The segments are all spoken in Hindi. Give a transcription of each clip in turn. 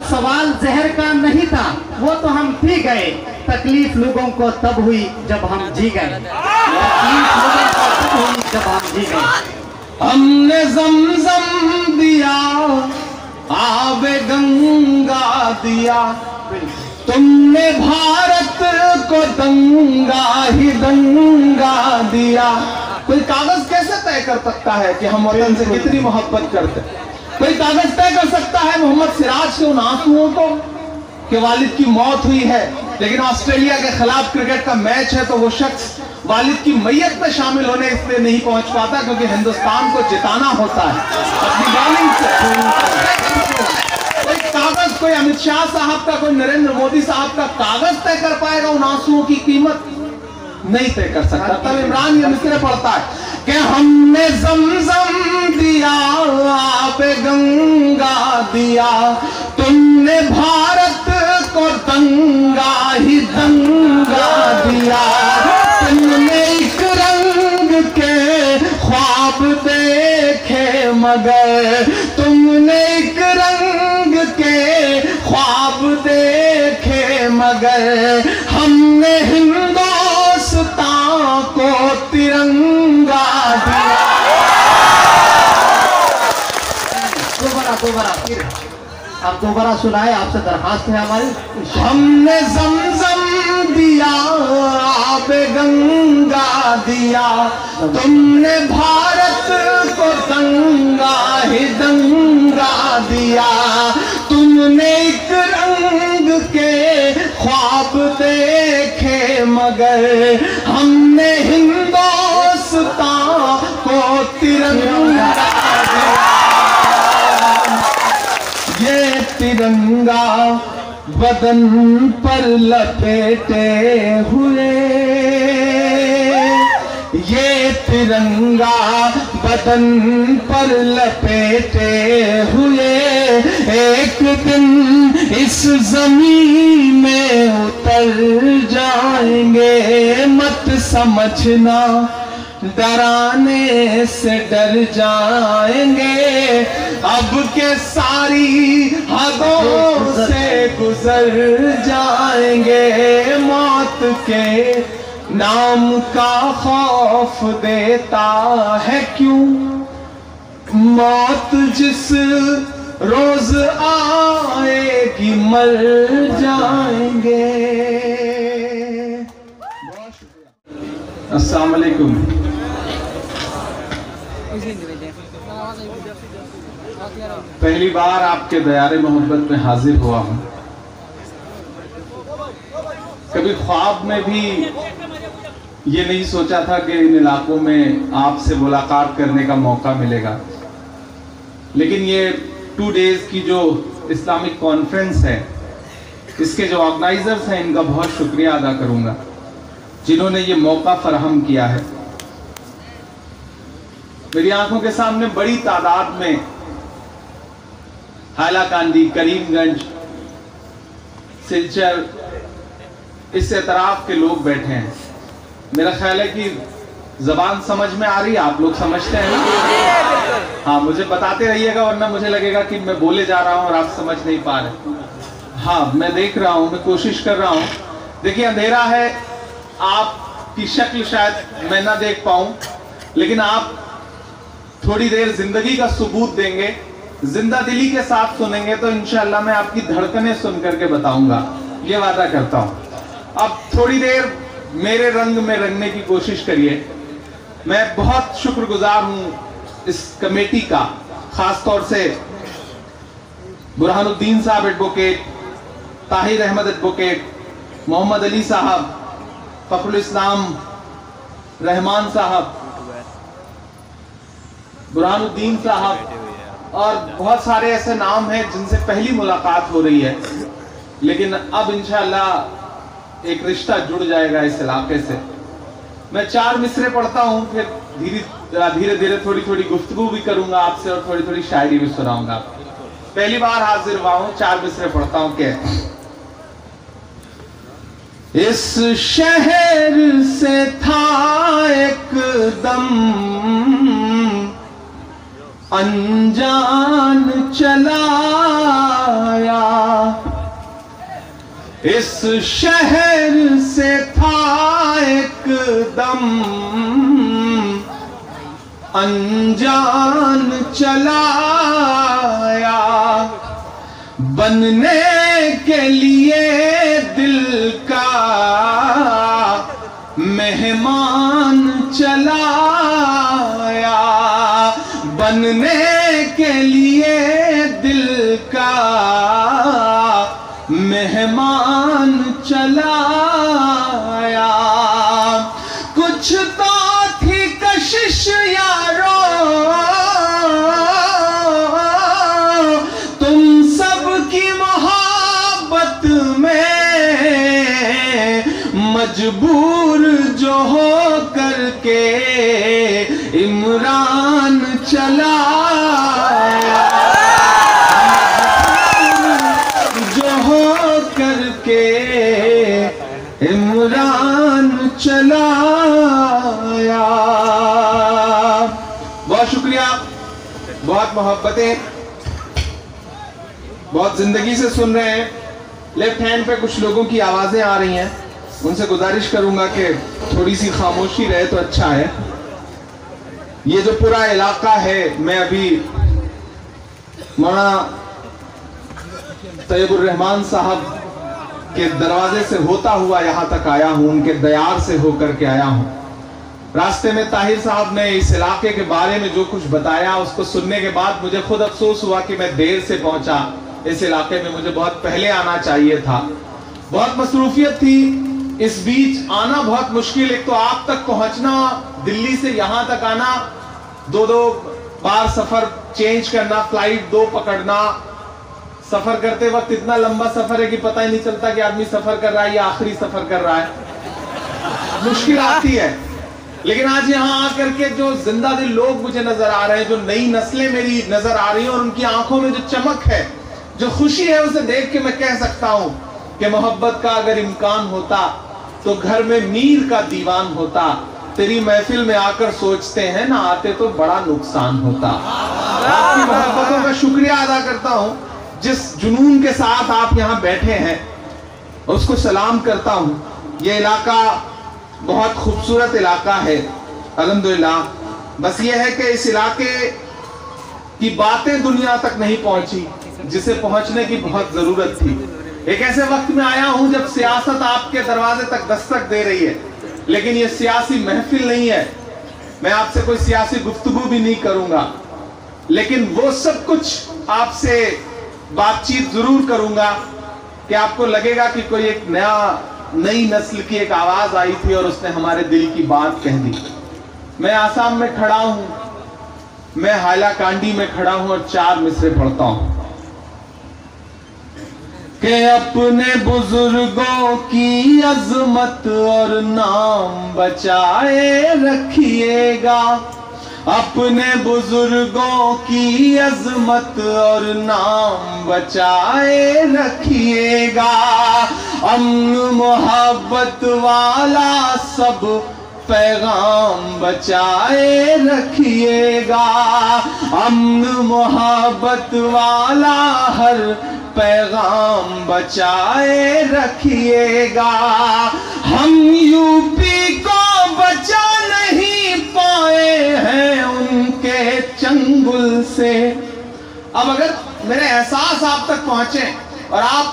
सवाल जहर का नहीं था, वो तो हम पी गए। तकलीफ लोगों को तब हुई जब हम जी गए। तकलीफ लोगों को तब हुई जब हम जी गए। हमने ज़मज़म दिया, आबे गंगा दिया, तुमने भारत को दंगा ही दंगा दिया। कोई कागज कैसे तय कर सकता है कि हम वतन से कितनी मोहब्बत करते? कोई कागज तय कर सकता है मोहम्मद सिराज के उन आंसुओं को कि वालिद की मौत हुई है, लेकिन ऑस्ट्रेलिया के खिलाफ क्रिकेट का मैच है तो वो शख्स वालिद की मैयत में शामिल होने इसलिए नहीं पहुंच पाता क्योंकि हिंदुस्तान को जिताना होता है अपनी बॉलिंग से। कोई कागज, कोई अमित शाह साहब का, कोई नरेंद्र मोदी साहब का कागज तय कर पाएगा उन आंसुओं की कीमत? नहीं तय कर सकता। तब इमरान ये मिसरे पढ़ता है कि हमने ज़मज़म दिया, आबे गंगा दिया, तुमने भारत को दंगा ही दंगा दिया। तुमने एक रंग के ख्वाब देखे मगर, तुमने एक रंग के ख्वाब देखे मगर, हमने हिंदुस्तान को तिरंगा दिया। दोबारा फिर आप दोबारा सुनाए, आपसे दरखास्त है हमारी। हमने ज़मज़म दिया, आबे गंगा दिया, तुमने भारत को दंगा ही दंगा दिया। तुमने एक रंग के ख्वाब देखे मगर, हमने हिंदुस्तान को तिरंगा दिया। ये तिरंगा बदन पर लपेटे हुए, ये तिरंगा बदन पर लपेटे हुए, एक दिन इस जमीन में उतर जाएंगे। मत समझना डराने से डर जाएंगे, अब के सारी हदों से गुजर जाएंगे। मौत के नाम का खौफ देता है क्यों, मौत जिस रोज आएगी मर जाएंगे। अस्सलाम वालेकुम। पहली बार आपके दयारे मोहब्बत में हाजिर हुआ हूं। कभी ख्वाब में भी ये नहीं सोचा था कि इन इलाकों में आपसे मुलाकात करने का मौका मिलेगा, लेकिन ये 2 डेज की जो इस्लामिक कॉन्फ्रेंस है, इसके जो ऑर्गेनाइजर्स हैं इनका बहुत शुक्रिया अदा करूंगा जिन्होंने ये मौका फराहम किया है। मेरी आंखों के सामने बड़ी तादाद में हाइलाकांडी, करीमगंज, सिलचर, इस एतराफ के लोग बैठे हैं। मेरा ख्याल है कि जबान समझ में आ रही है, आप लोग समझते हैं ना? हाँ, मुझे बताते रहिएगा वरना मुझे लगेगा कि मैं बोले जा रहा हूं और आप समझ नहीं पा रहे। हाँ, मैं देख रहा हूं, मैं कोशिश कर रहा हूं। देखिए, अंधेरा है, आपकी शक्ल शायद मैं ना देख पाऊं, लेकिन आप थोड़ी देर जिंदगी का सबूत देंगे, जिंदा दिली के साथ सुनेंगे तो इंशाअल्लाह मैं आपकी धड़कनें सुन करके बताऊंगा, ये वादा करता हूं। अब थोड़ी देर मेरे रंग में रंगने की कोशिश करिए। मैं बहुत शुक्रगुजार हूं इस कमेटी का, खास तौर से बुरहानुद्दीन साहब एडवोकेट, ताहिर अहमद एडवोकेट, मोहम्मद अली साहब, फखरुल इस्लाम रहमान साहब, बुरहानुद्दीन साहब और बहुत सारे ऐसे नाम हैं जिनसे पहली मुलाकात हो रही है, लेकिन अब इंशाअल्लाह एक रिश्ता जुड़ जाएगा इस इलाके से। मैं 4 मिसरे पढ़ता हूँ, फिर धीरे धीरे थोड़ी थोड़ी गुफ्तगू भी करूंगा आपसे और थोड़ी थोड़ी शायरी भी सुनाऊंगा। पहली बार हाजिर हुआ हूँ, 4 मिसरे पढ़ता हूँ। क्या इस शहर से था एक दम अनजान चलाया, इस शहर से था एकदम अनजान चलाया, बनने के लिए दिल का मेहमान चलाया, बनने के लिए दिल का मेहमान चलाया। कुछ तो थी कशिश यारो तुम सब की मोहब्बत में, मजबूर जो हो करके इमरान चलाया, जो हो करके इमरान चलाया। बहुत शुक्रिया, बहुत मोहब्बतें, बहुत जिंदगी से सुन रहे हैं। लेफ्ट हैंड पे कुछ लोगों की आवाजें आ रही हैं, उनसे गुजारिश करूंगा कि थोड़ी सी खामोशी रहे तो अच्छा है। ये जो पूरा इलाका है, मैं अभी मौलाना तैयबुर रहमान साहब के दरवाजे से होता हुआ यहां तक आया हूं, उनके दयार से होकर के आया हूं। रास्ते में ताहिर साहब ने इस इलाके के बारे में जो कुछ बताया, उसको सुनने के बाद मुझे खुद अफसोस हुआ कि मैं देर से पहुंचा इस इलाके में, मुझे बहुत पहले आना चाहिए था। बहुत मसरूफियत थी, इस बीच आना बहुत मुश्किल। एक तो आप तक पहुंचना, दिल्ली से यहां तक आना, दो बार सफर चेंज करना, फ्लाइट 2 पकड़ना, सफर करते वक्त इतना लंबा सफर है कि पता ही नहीं चलता कि आदमी सफर कर रहा है या आखिरी सफर कर रहा है, मुश्किल आती है। लेकिन आज यहाँ आकर के जो जिंदा दिल लोग मुझे नजर आ रहे हैं, जो नई नस्लें मेरी नजर आ रही हैं, और उनकी आंखों में जो चमक है, जो खुशी है, उसे देख के मैं कह सकता हूं कि मोहब्बत का अगर इम्कान होता तो घर में मीर का दीवान होता। तेरी महफिल में आकर सोचते हैं ना आते तो बड़ा नुकसान होता। आपकी मोहब्बतों का शुक्रिया अदा करता हूं, जिस जुनून के साथ आप यहाँ बैठे हैं उसको सलाम करता हूं। ये इलाका बहुत खूबसूरत इलाका है अल्हम्दुलिल्लाह। बस ये है कि इस इलाके की बातें दुनिया तक नहीं पहुंची जिसे पहुंचने की बहुत जरूरत थी। एक ऐसे वक्त में आया हूं जब सियासत आपके दरवाजे तक दस्तक दे रही है, लेकिन ये सियासी महफिल नहीं है। मैं आपसे कोई सियासी गुफ्तगू भी नहीं करूंगा, लेकिन वो सब कुछ आपसे बातचीत जरूर करूंगा कि आपको लगेगा कि कोई एक नई नस्ल की एक आवाज आई थी और उसने हमारे दिल की बात कह दी। मैं आसाम में खड़ा हूं, मैं हाइलाकांडी में खड़ा हूं और 4 मिसरे पढ़ता हूं कि अपने बुजुर्गों की अजमत और नाम बचाए रखिएगा, अपने बुजुर्गों की अजमत और नाम बचाए रखिएगा। अमन मोहब्बत वाला सब पैगाम बचाए रखिएगा, अमन मोहब्बत वाला हर पैगाम बचाए रखिएगा। हम यूपी को बचा नहीं पाए हैं उनके चंगुल से। अब अगर मेरे एहसास आप तक पहुंचे और आप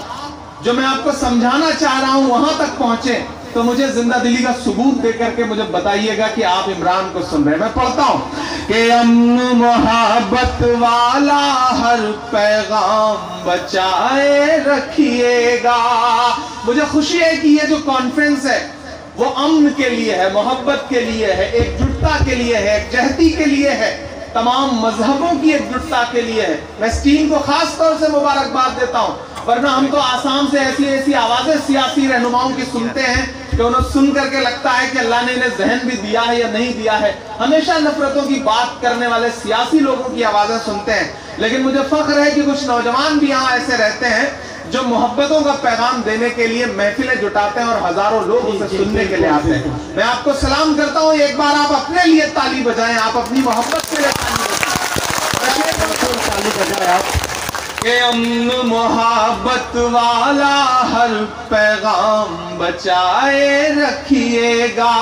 जो मैं आपको समझाना चाह रहा हूं वहां तक पहुंचे, तो मुझे जिंदा दिली का सबूत देकर के मुझे बताइएगा कि आप इमरान को सुन रहे हैं। मैं पढ़ता हूं कि अमन मोहब्बत वाला हर पैगाम बचाए रखिएगा। मुझे खुशी है कि ये जो कॉन्फ्रेंस है वो अमन के लिए है, मोहब्बत के लिए है, एकजुटता के लिए है, एकजहती के लिए है, तमाम मजहबों की एकजुटता के लिए है। मैं इस टीम को खास तौर से मुबारकबाद देता हूं, वरना हम तो आसाम से ऐसी ऐसी आवाजें सियासी रहनुमाओं की सुनते हैं कि उन्हें सुन करके लगता है कि अल्लाह ने इन्हें जहन भी दिया है या नहीं दिया है। हमेशा नफरतों की बात करने वाले सियासी लोगों की आवाजें सुनते हैं, लेकिन मुझे फख्र है कि कुछ नौजवान भी यहाँ ऐसे रहते हैं जो मोहब्बतों का पैगाम देने के लिए महफिलें जुटाते हैं और हजारों लोग उसे सुनने के लिए आते हैं। मैं आपको सलाम करता हूँ, एक बार आप अपने लिए ताली बजाएं, आप अपनी मोहब्बत के लिए ताली बजाएं आप के अम्न मोहब्बत वाला हर पैगाम बचाए रखिएगा,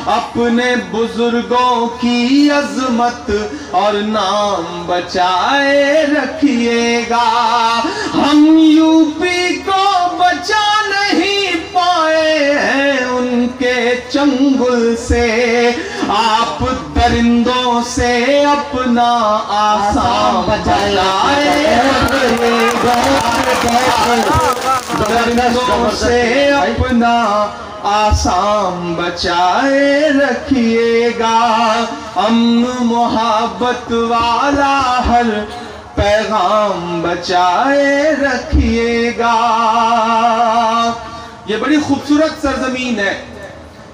अपने बुजुर्गों की अजमत और नाम बचाए रखिएगा। हम यूपी को बचा नहीं पाए हैं उनके चंगुल से, आप दरिंदों से अपना आसाम बचाए रखिएगा, दरिंदों से अपना आसाम बचाए रखिएगा, अम्न मोहब्बत वाला हर पैगाम बचाए रखिएगा। ये बड़ी खूबसूरत सरजमीन है।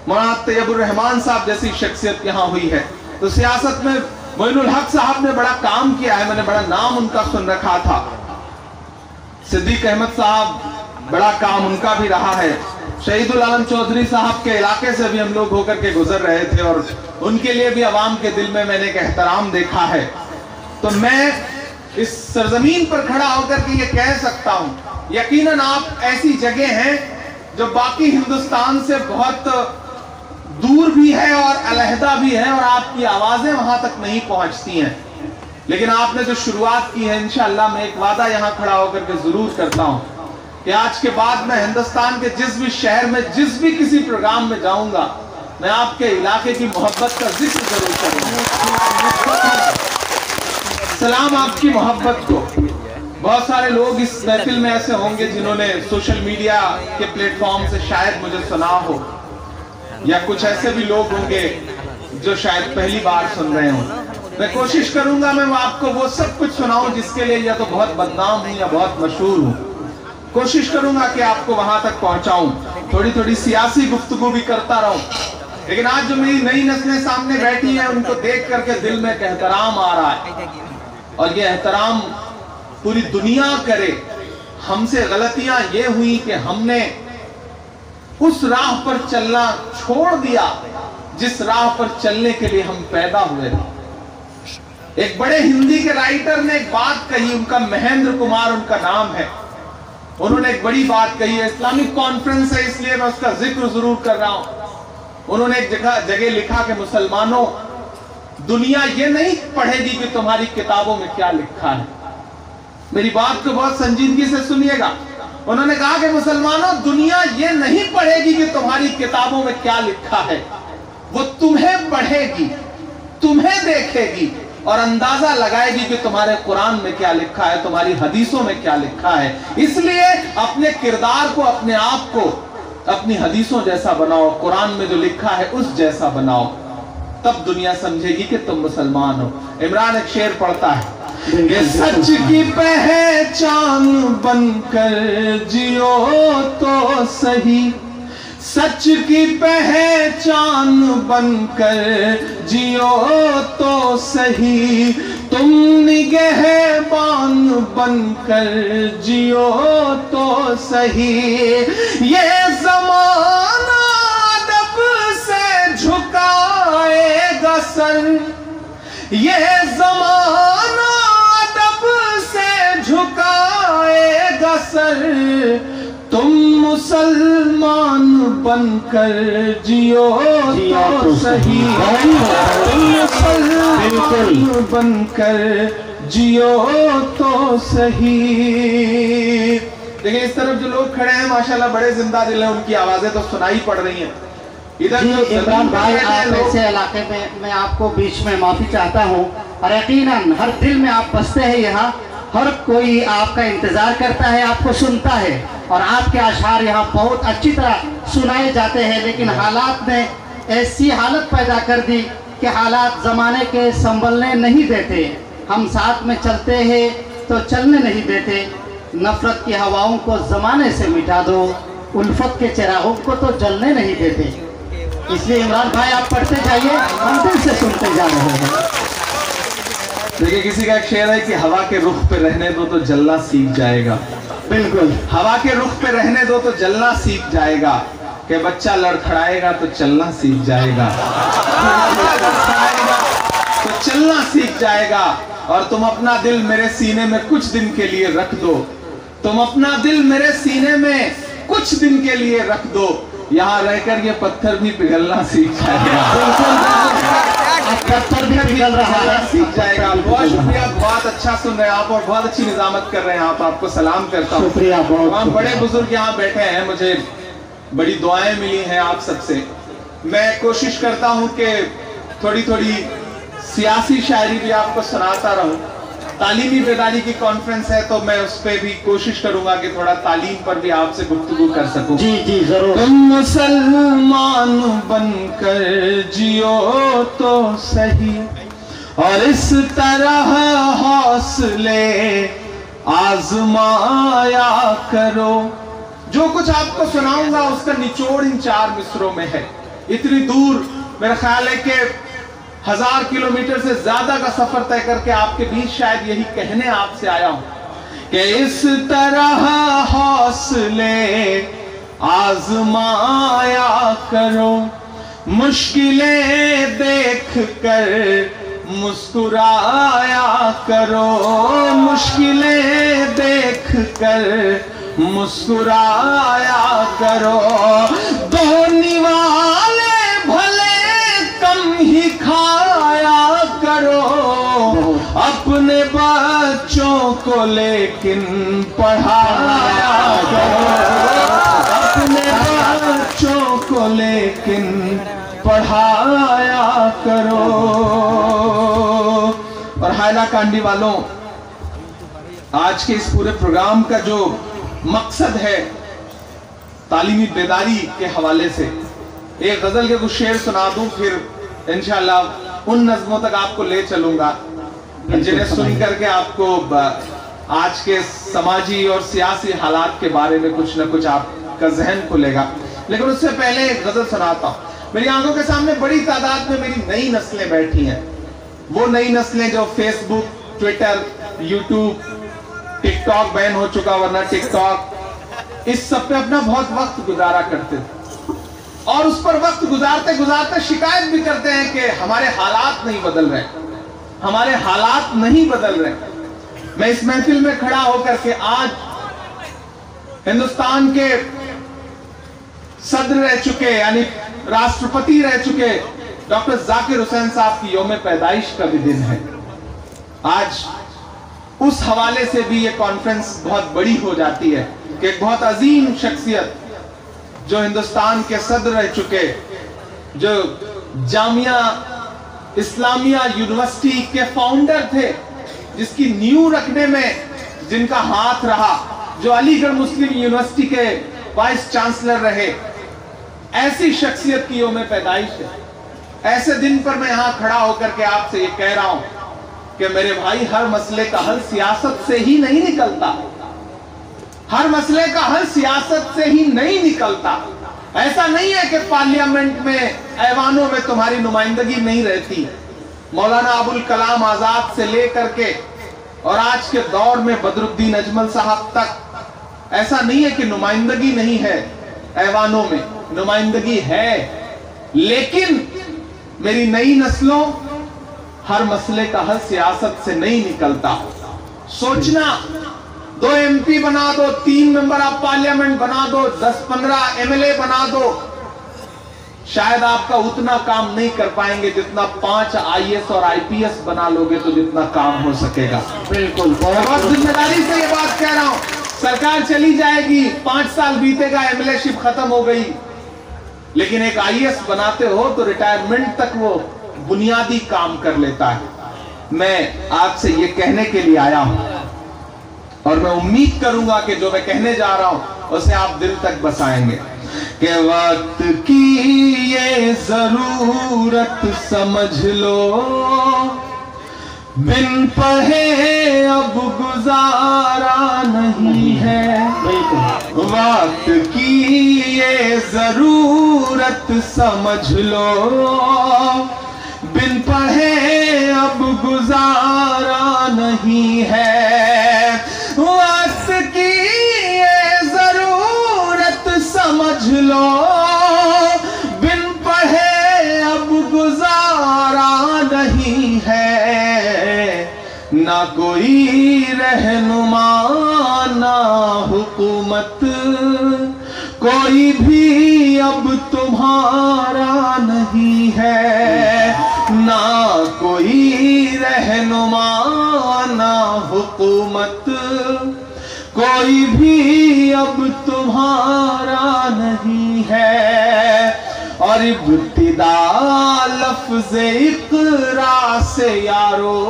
मौलाना तैयबुर रहमान साहब जैसी शख्सियत यहाँ हुई है। तो सियासत में मोइनुल हक साहब ने बड़ा काम किया है, मैंने बड़ा नाम उनका सुन रखा था। सिद्दीक अहमद साहब, बड़ा काम उनका भी रहा है। शहीदुल आलम चौधरी साहब के इलाके से भी हम लोग होकर के गुजर रहे थे और उनके लिए भी अवाम के दिल में मैंने एक एहतराम देखा है। तो मैं इस सरजमीन पर खड़ा होकर के ये कह सकता हूँ, यकीनन आप ऐसी जगह हैं जो बाकी हिंदुस्तान से बहुत दूर भी है और अलहदा भी है और आपकी आवाजें वहां तक नहीं पहुंचती हैं, लेकिन आपने जो शुरुआत की है, इंशाअल्लाह मैं एक वादा यहां खड़ा होकर के जरूर करता हूं कि आज के बाद मैं हिंदुस्तान के जिस भी शहर में, जिस भी किसी प्रोग्राम में जाऊंगा, मैं आपके इलाके की मोहब्बत का जिक्र जरूर करूंगा। सलाम आपकी मोहब्बत को। बहुत सारे लोग इस महफिल में ऐसे होंगे जिन्होंने सोशल मीडिया के प्लेटफॉर्म से शायद मुझे सुना हो, या कुछ ऐसे भी लोग होंगे जो शायद पहली बार सुन रहे हों। मैं कोशिश करूंगा मैं आपको वो सब कुछ सुनाऊं जिसके लिए या तो बहुत बदनाम हूं या बहुत मशहूर हूं। कोशिश करूंगा कि आपको वहां तक पहुंचाऊं, थोड़ी थोड़ी सियासी गुफ्तगू भी करता रहूं। लेकिन आज जो मेरी नई नस्लें सामने बैठी हैं, उनको देख करके दिल में एक एहतराम आ रहा है और ये एहतराम पूरी दुनिया करे। हमसे गलतियां ये हुई कि हमने उस राह पर चलना छोड़ दिया जिस राह पर चलने के लिए हम पैदा हुए थे। एक बड़े हिंदी के राइटर ने एक बात कही, उनका महेंद्र कुमार उनका नाम है। उन्होंने एक बड़ी बात कही है, इस्लामिक कॉन्फ्रेंस है इसलिए मैं उसका जिक्र जरूर कर रहा हूं। उन्होंने एक जगह लिखा कि मुसलमानों, दुनिया ये नहीं पढ़ेगी कि तुम्हारी किताबों में क्या लिखा है। मेरी बात को बहुत संजीदगी से सुनिएगा। उन्होंने कहा कि मुसलमानों, दुनिया ये नहीं पढ़ेगी कि तुम्हारी किताबों में क्या लिखा है, वो तुम्हें पढ़ेगी, तुम्हें देखेगी और अंदाजा लगाएगी कि तुम्हारे कुरान में क्या लिखा है, तुम्हारी हदीसों में क्या लिखा है। इसलिए अपने किरदार को, अपने आप को अपनी हदीसों जैसा बनाओ, कुरान में जो लिखा है उस जैसा बनाओ, तब दुनिया समझेगी कि तुम मुसलमान हो। इमरान एक शेर पढ़ता है, ये सच की पहचान बनकर जियो तो सही, सच की पहचान बनकर जियो तो सही, तुम निगहबान बनकर जियो तो सही। ये ज़माना अदब से झुकाएगा सर, ये ज़माना झुकाएगा सर, तुम मुसलमान बनकर जियो तो सही, तुम मुसलमान बनकर जियो तो सही। देखिए इस तरफ जो लोग खड़े हैं माशाल्लाह बड़े जिंदा दिल हैं, उनकी आवाजें तो सुनाई पड़ रही हैं। इधर इमरान भाई, आप ऐसे इलाके में मैं आपको बीच में माफी चाहता हूँ, और यकीनन हर दिल में आप बसते हैं। यहाँ हर कोई आपका इंतजार करता है, आपको सुनता है, और आपके अशार यहाँ बहुत अच्छी तरह सुनाए जाते हैं। लेकिन हालात ने ऐसी हालत पैदा कर दी कि हालात ज़माने के संभलने नहीं देते। हम साथ में चलते हैं तो चलने नहीं देते। नफरत की हवाओं को ज़माने से मिटा दो, उल्फत के चिरागों को तो जलने नहीं देते। इसलिए इमरान भाई आप पढ़ते जाइए, हम दिल से सुनते जा रहे हैं। देखिए किसी का एक शेर है कि हवा के रुख पे रहने दो तो जलना सीख जाएगा। बिल्कुल, हवा के रुख पे रहने दो तो जलना सीख जाएगा, कि बच्चा लड़खड़ाएगा तो चलना सीख जाएगा, तो चलना सीख जाएगा। और तुम अपना दिल मेरे सीने में कुछ दिन के लिए रख दो, तुम अपना दिल मेरे सीने में कुछ दिन के लिए रख दो, यहाँ रहकर ये पत्थर भी पिघलना सीख जाएगा। पत्थर भी पिघल रहा है, सीख जाएगा। बहुत शुक्रिया, बहुत अच्छा सुन रहे हैं आप और बहुत अच्छी निजामत कर रहे हैं आप। आपको सलाम करता हूँ। शुक्रिया, बहुत बड़े बुजुर्ग यहाँ बैठे हैं, मुझे बड़ी दुआएं मिली हैं आप सबसे। मैं कोशिश करता हूँ कि थोड़ी थोड़ी सियासी शायरी भी आपको सुनाता रहूं। तालीमी बेदारी की कॉन्फ्रेंस है तो मैं उस पर भी कोशिश करूंगा कि थोड़ा तालीम पर भी आपसे गुफ्तगू कर सकूं। जी जी जरूर। तुम मुसलमान बनकर जियो तो सही और इस तरह हौसले आजमाया करो। जो कुछ आपको सुनाऊंगा उसका निचोड़ इन 4 मिसरों में है। इतनी दूर मेरा ख्याल है कि 1000 किलोमीटर से ज्यादा का सफर तय करके आपके बीच शायद यही कहने आपसे आया हूं कि इस तरह हौसले आजमाया करो, मुश्किलें देख कर मुस्कुराया करो, मुश्किलें देख कर मुस्कुराया करो। धोनी वाले भले कम ही खाया करो, अपने बच्चों को लेकिन पढ़ाया करो, अपने बच्चों को लेकिन पढ़ाया करो। और हायला कांडी वालों, आज के इस पूरे प्रोग्राम का जो मकसद है तालीमी बेदारी के हवाले से, एक गजल के कुछ शेर सुना दूं, फिर इंशाल्लाह उन नज़मों तक आपको ले चलूंगा जिन्हें सुन करके आपको आज के समाजी और सियासी हालात के बारे में कुछ ना कुछ आपका जहन खुलेगा। लेकिन उससे पहले एक गजल सुनाता हूं। मेरी आंखों के सामने बड़ी तादाद में मेरी नई नस्लें बैठी हैं, वो नई नस्लें जो Facebook, Twitter, YouTube, TikTok ban हो चुका वरना टिकटॉक, इस सब पे अपना बहुत वक्त गुजारा करते थे और उस पर वक्त गुजारते गुजारते शिकायत भी करते हैं कि हमारे हालात नहीं बदल रहे, हमारे हालात नहीं बदल रहे। मैं इस महफिल में खड़ा होकर के आज हिंदुस्तान के सदर रह चुके यानी राष्ट्रपति रह चुके डॉक्टर जाकिर हुसैन साहब की यौम पैदाइश का भी दिन है। आज उस हवाले से भी ये कॉन्फ्रेंस बहुत बड़ी हो जाती है कि एक बहुत अजीम शख्सियत जो हिंदुस्तान के सदर रह चुके, जो जामिया इस्लामिया यूनिवर्सिटी के फाउंडर थे, जिसकी नींव रखने में जिनका हाथ रहा, जो अलीगढ़ मुस्लिम यूनिवर्सिटी के वाइस चांसलर रहे, ऐसी शख्सियत की यौम पैदाइश है। ऐसे दिन पर मैं यहां खड़ा होकर के आपसे ये कह रहा हूं कि मेरे भाई, हर मसले का हल सियासत से ही नहीं निकलता, हर मसले का हल सियासत से ही नहीं निकलता। ऐसा नहीं है कि पार्लियामेंट में, ऐवानों में तुम्हारी नुमाइंदगी नहीं रहती। मौलाना अबुल कलाम आजाद से लेकर के और आज के दौर में बदरुद्दीन अजमल साहब तक ऐसा नहीं है कि नुमाइंदगी नहीं है, ऐवानों में नुमाइंदगी है। लेकिन मेरी नई नस्लों, हर मसले का हल सियासत से नहीं निकलता। सोचना, 2 MP बना दो, 3 मेंबर ऑफ पार्लियामेंट बना दो, 10-15 MLA बना दो, शायद आपका उतना काम नहीं कर पाएंगे जितना 5 IAS और IPS बना लोगे तो जितना काम हो सकेगा। बिल्कुल, बहुत जिम्मेदारी से ये बात कह रहा हूं। सरकार चली जाएगी, 5 साल बीतेगा, MLA शिप खत्म हो गई, लेकिन एक IAS बनाते हो तो रिटायरमेंट तक वो बुनियादी काम कर लेता है। मैं आपसे ये कहने के लिए आया हूं और मैं उम्मीद करूंगा कि जो मैं कहने जा रहा हूं उसे आप दिल तक बसाएंगे कि वक्त की ये जरूरत समझ लो, बिन पढ़े अब गुजारा नहीं है। वक्त की ये जरूरत समझ लो, बिन पढ़े अब गुजारा नहीं है। वक्त की ये जरूरत समझ लो, बिन पढ़े अब गुजारा नहीं है। कोई रहनुमा ना हुकूमत, कोई भी अब तुम्हारा नहीं है। ना कोई रहनुमा ना हुकूमत, कोई भी अब तुम्हारा नहीं है। और इब्तिदा लफ्ज़ इक़रा से यारो,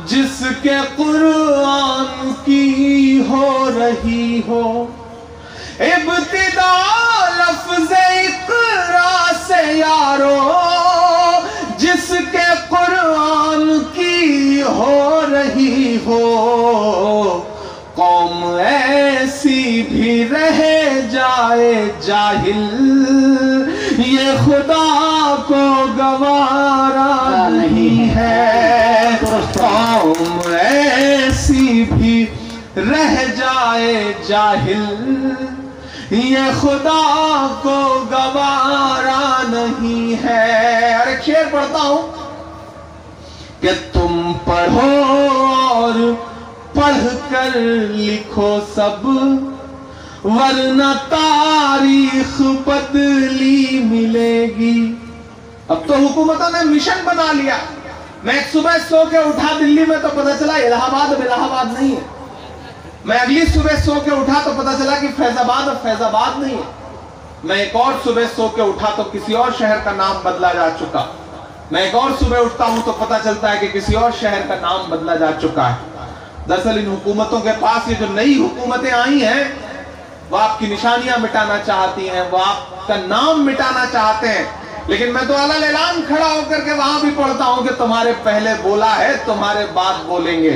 जिसके कुरान की हो रही हो। इब्तिदा लफ्ज़ इक़रा से यारो, जिसके कुरान की हो रही हो। कौम ऐसी भी रह जाए जाहिल, ये खुदा को गवारा नहीं है। कौम ऐसी भी रह जाए जाहिल, ये खुदा को गवारा नहीं है। और एक शेर पढ़ता हूं कि तुम पढ़ो और पढ़ कर लिखो सब, वरना तारीख बदली मिलेगी। अब तो हुकूमतों ने मिशन बना लिया। मैं एक सुबह सो के उठा दिल्ली में तो पता चला इलाहाबाद इलाहाबाद नहीं है। मैं अगली सुबह सो के उठा तो पता चला कि फैजाबाद फैजाबाद नहीं है। मैं एक और सुबह सो के उठा तो किसी और शहर का नाम बदला जा चुका। मैं एक और सुबह उठता हूं तो पता चलता है कि किसी और शहर का नाम बदला जा चुका है। दरअसल इन हुकूमतों के पास ये जो नई हुकूमतें आई हैं, वो आपकी निशानियां मिटाना चाहती हैं, वो आपका नाम मिटाना चाहते हैं। लेकिन मैं तो अलग ऐलान खड़ा होकर के वहां भी पढ़ता हूं कि तुम्हारे पहले बोला है, तुम्हारे बाद बोलेंगे।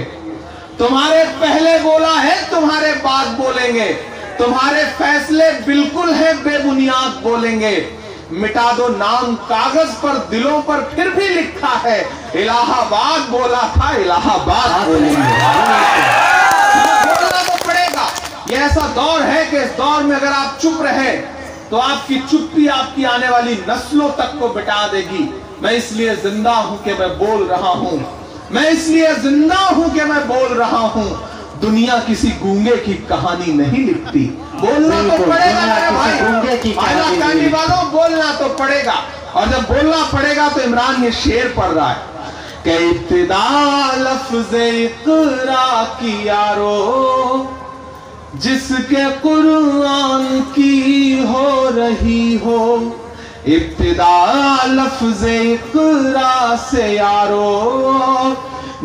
तुम्हारे पहले बोला है, तुम्हारे बाद बोलेंगे। तुम्हारे फैसले बिल्कुल है बेबुनियाद बोलेंगे। मिटा दो नाम कागज पर, दिलों पर फिर भी लिखा है इलाहाबाद बोला था, इलाहाबाद बोलेंगे। बोलना तो पड़ेगा। ये ऐसा दौर है कि इस दौर में अगर आप चुप रहे तो आपकी चुप्पी आपकी आने वाली नस्लों तक को मिटा देगी। मैं इसलिए जिंदा हूं कि मैं बोल रहा हूं। मैं इसलिए जिंदा हूं कि मैं बोल रहा हूं। दुनिया किसी गूंगे की कहानी नहीं लिखती। बोलना तो पड़ेगा मेरे भाई, कांडी वालों, बोलना तो पड़ेगा। और जब बोलना पड़ेगा तो इमरान ये शेर पढ़ रहा है कि इब्तिदा लफ्ज़ इक़रा की यारो, जिसके कुरान की हो रही हो। इब्तिदा लफ्ज़ इक़रा से यारो,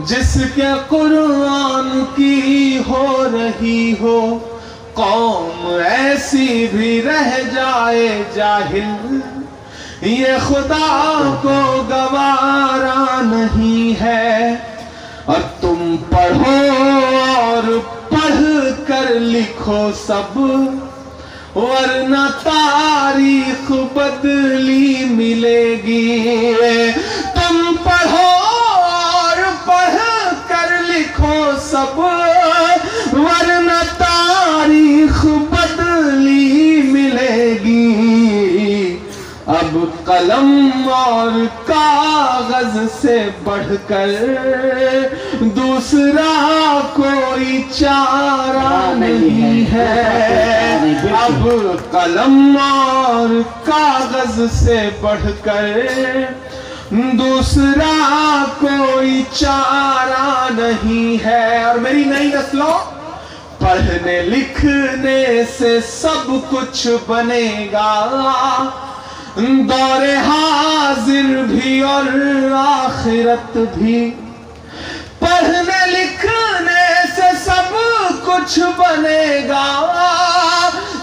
जिसके कुरान की हो रही हो। कौम ऐसी भी रह जाए जाहिल, ये खुदा को गवारा नहीं है। और तुम पढ़ो और पढ़ कर लिखो सब, वरना तारीख बदली मिलेगी। तुम पढ़ो और पढ़ कर लिखो सब, वरना तारीख बदली मिलेगी। अब कलम और कागज से बढ़कर दूसरा कोई चारा नहीं है। अब कलम और कागज से बढ़कर दूसरा कोई चारा नहीं है। और मेरी नई नस्लों, पढ़ने लिखने से सब कुछ बनेगा, दौरे हाजिर भी और आखिरत भी। पढ़ने लिखने से सब कुछ बनेगा,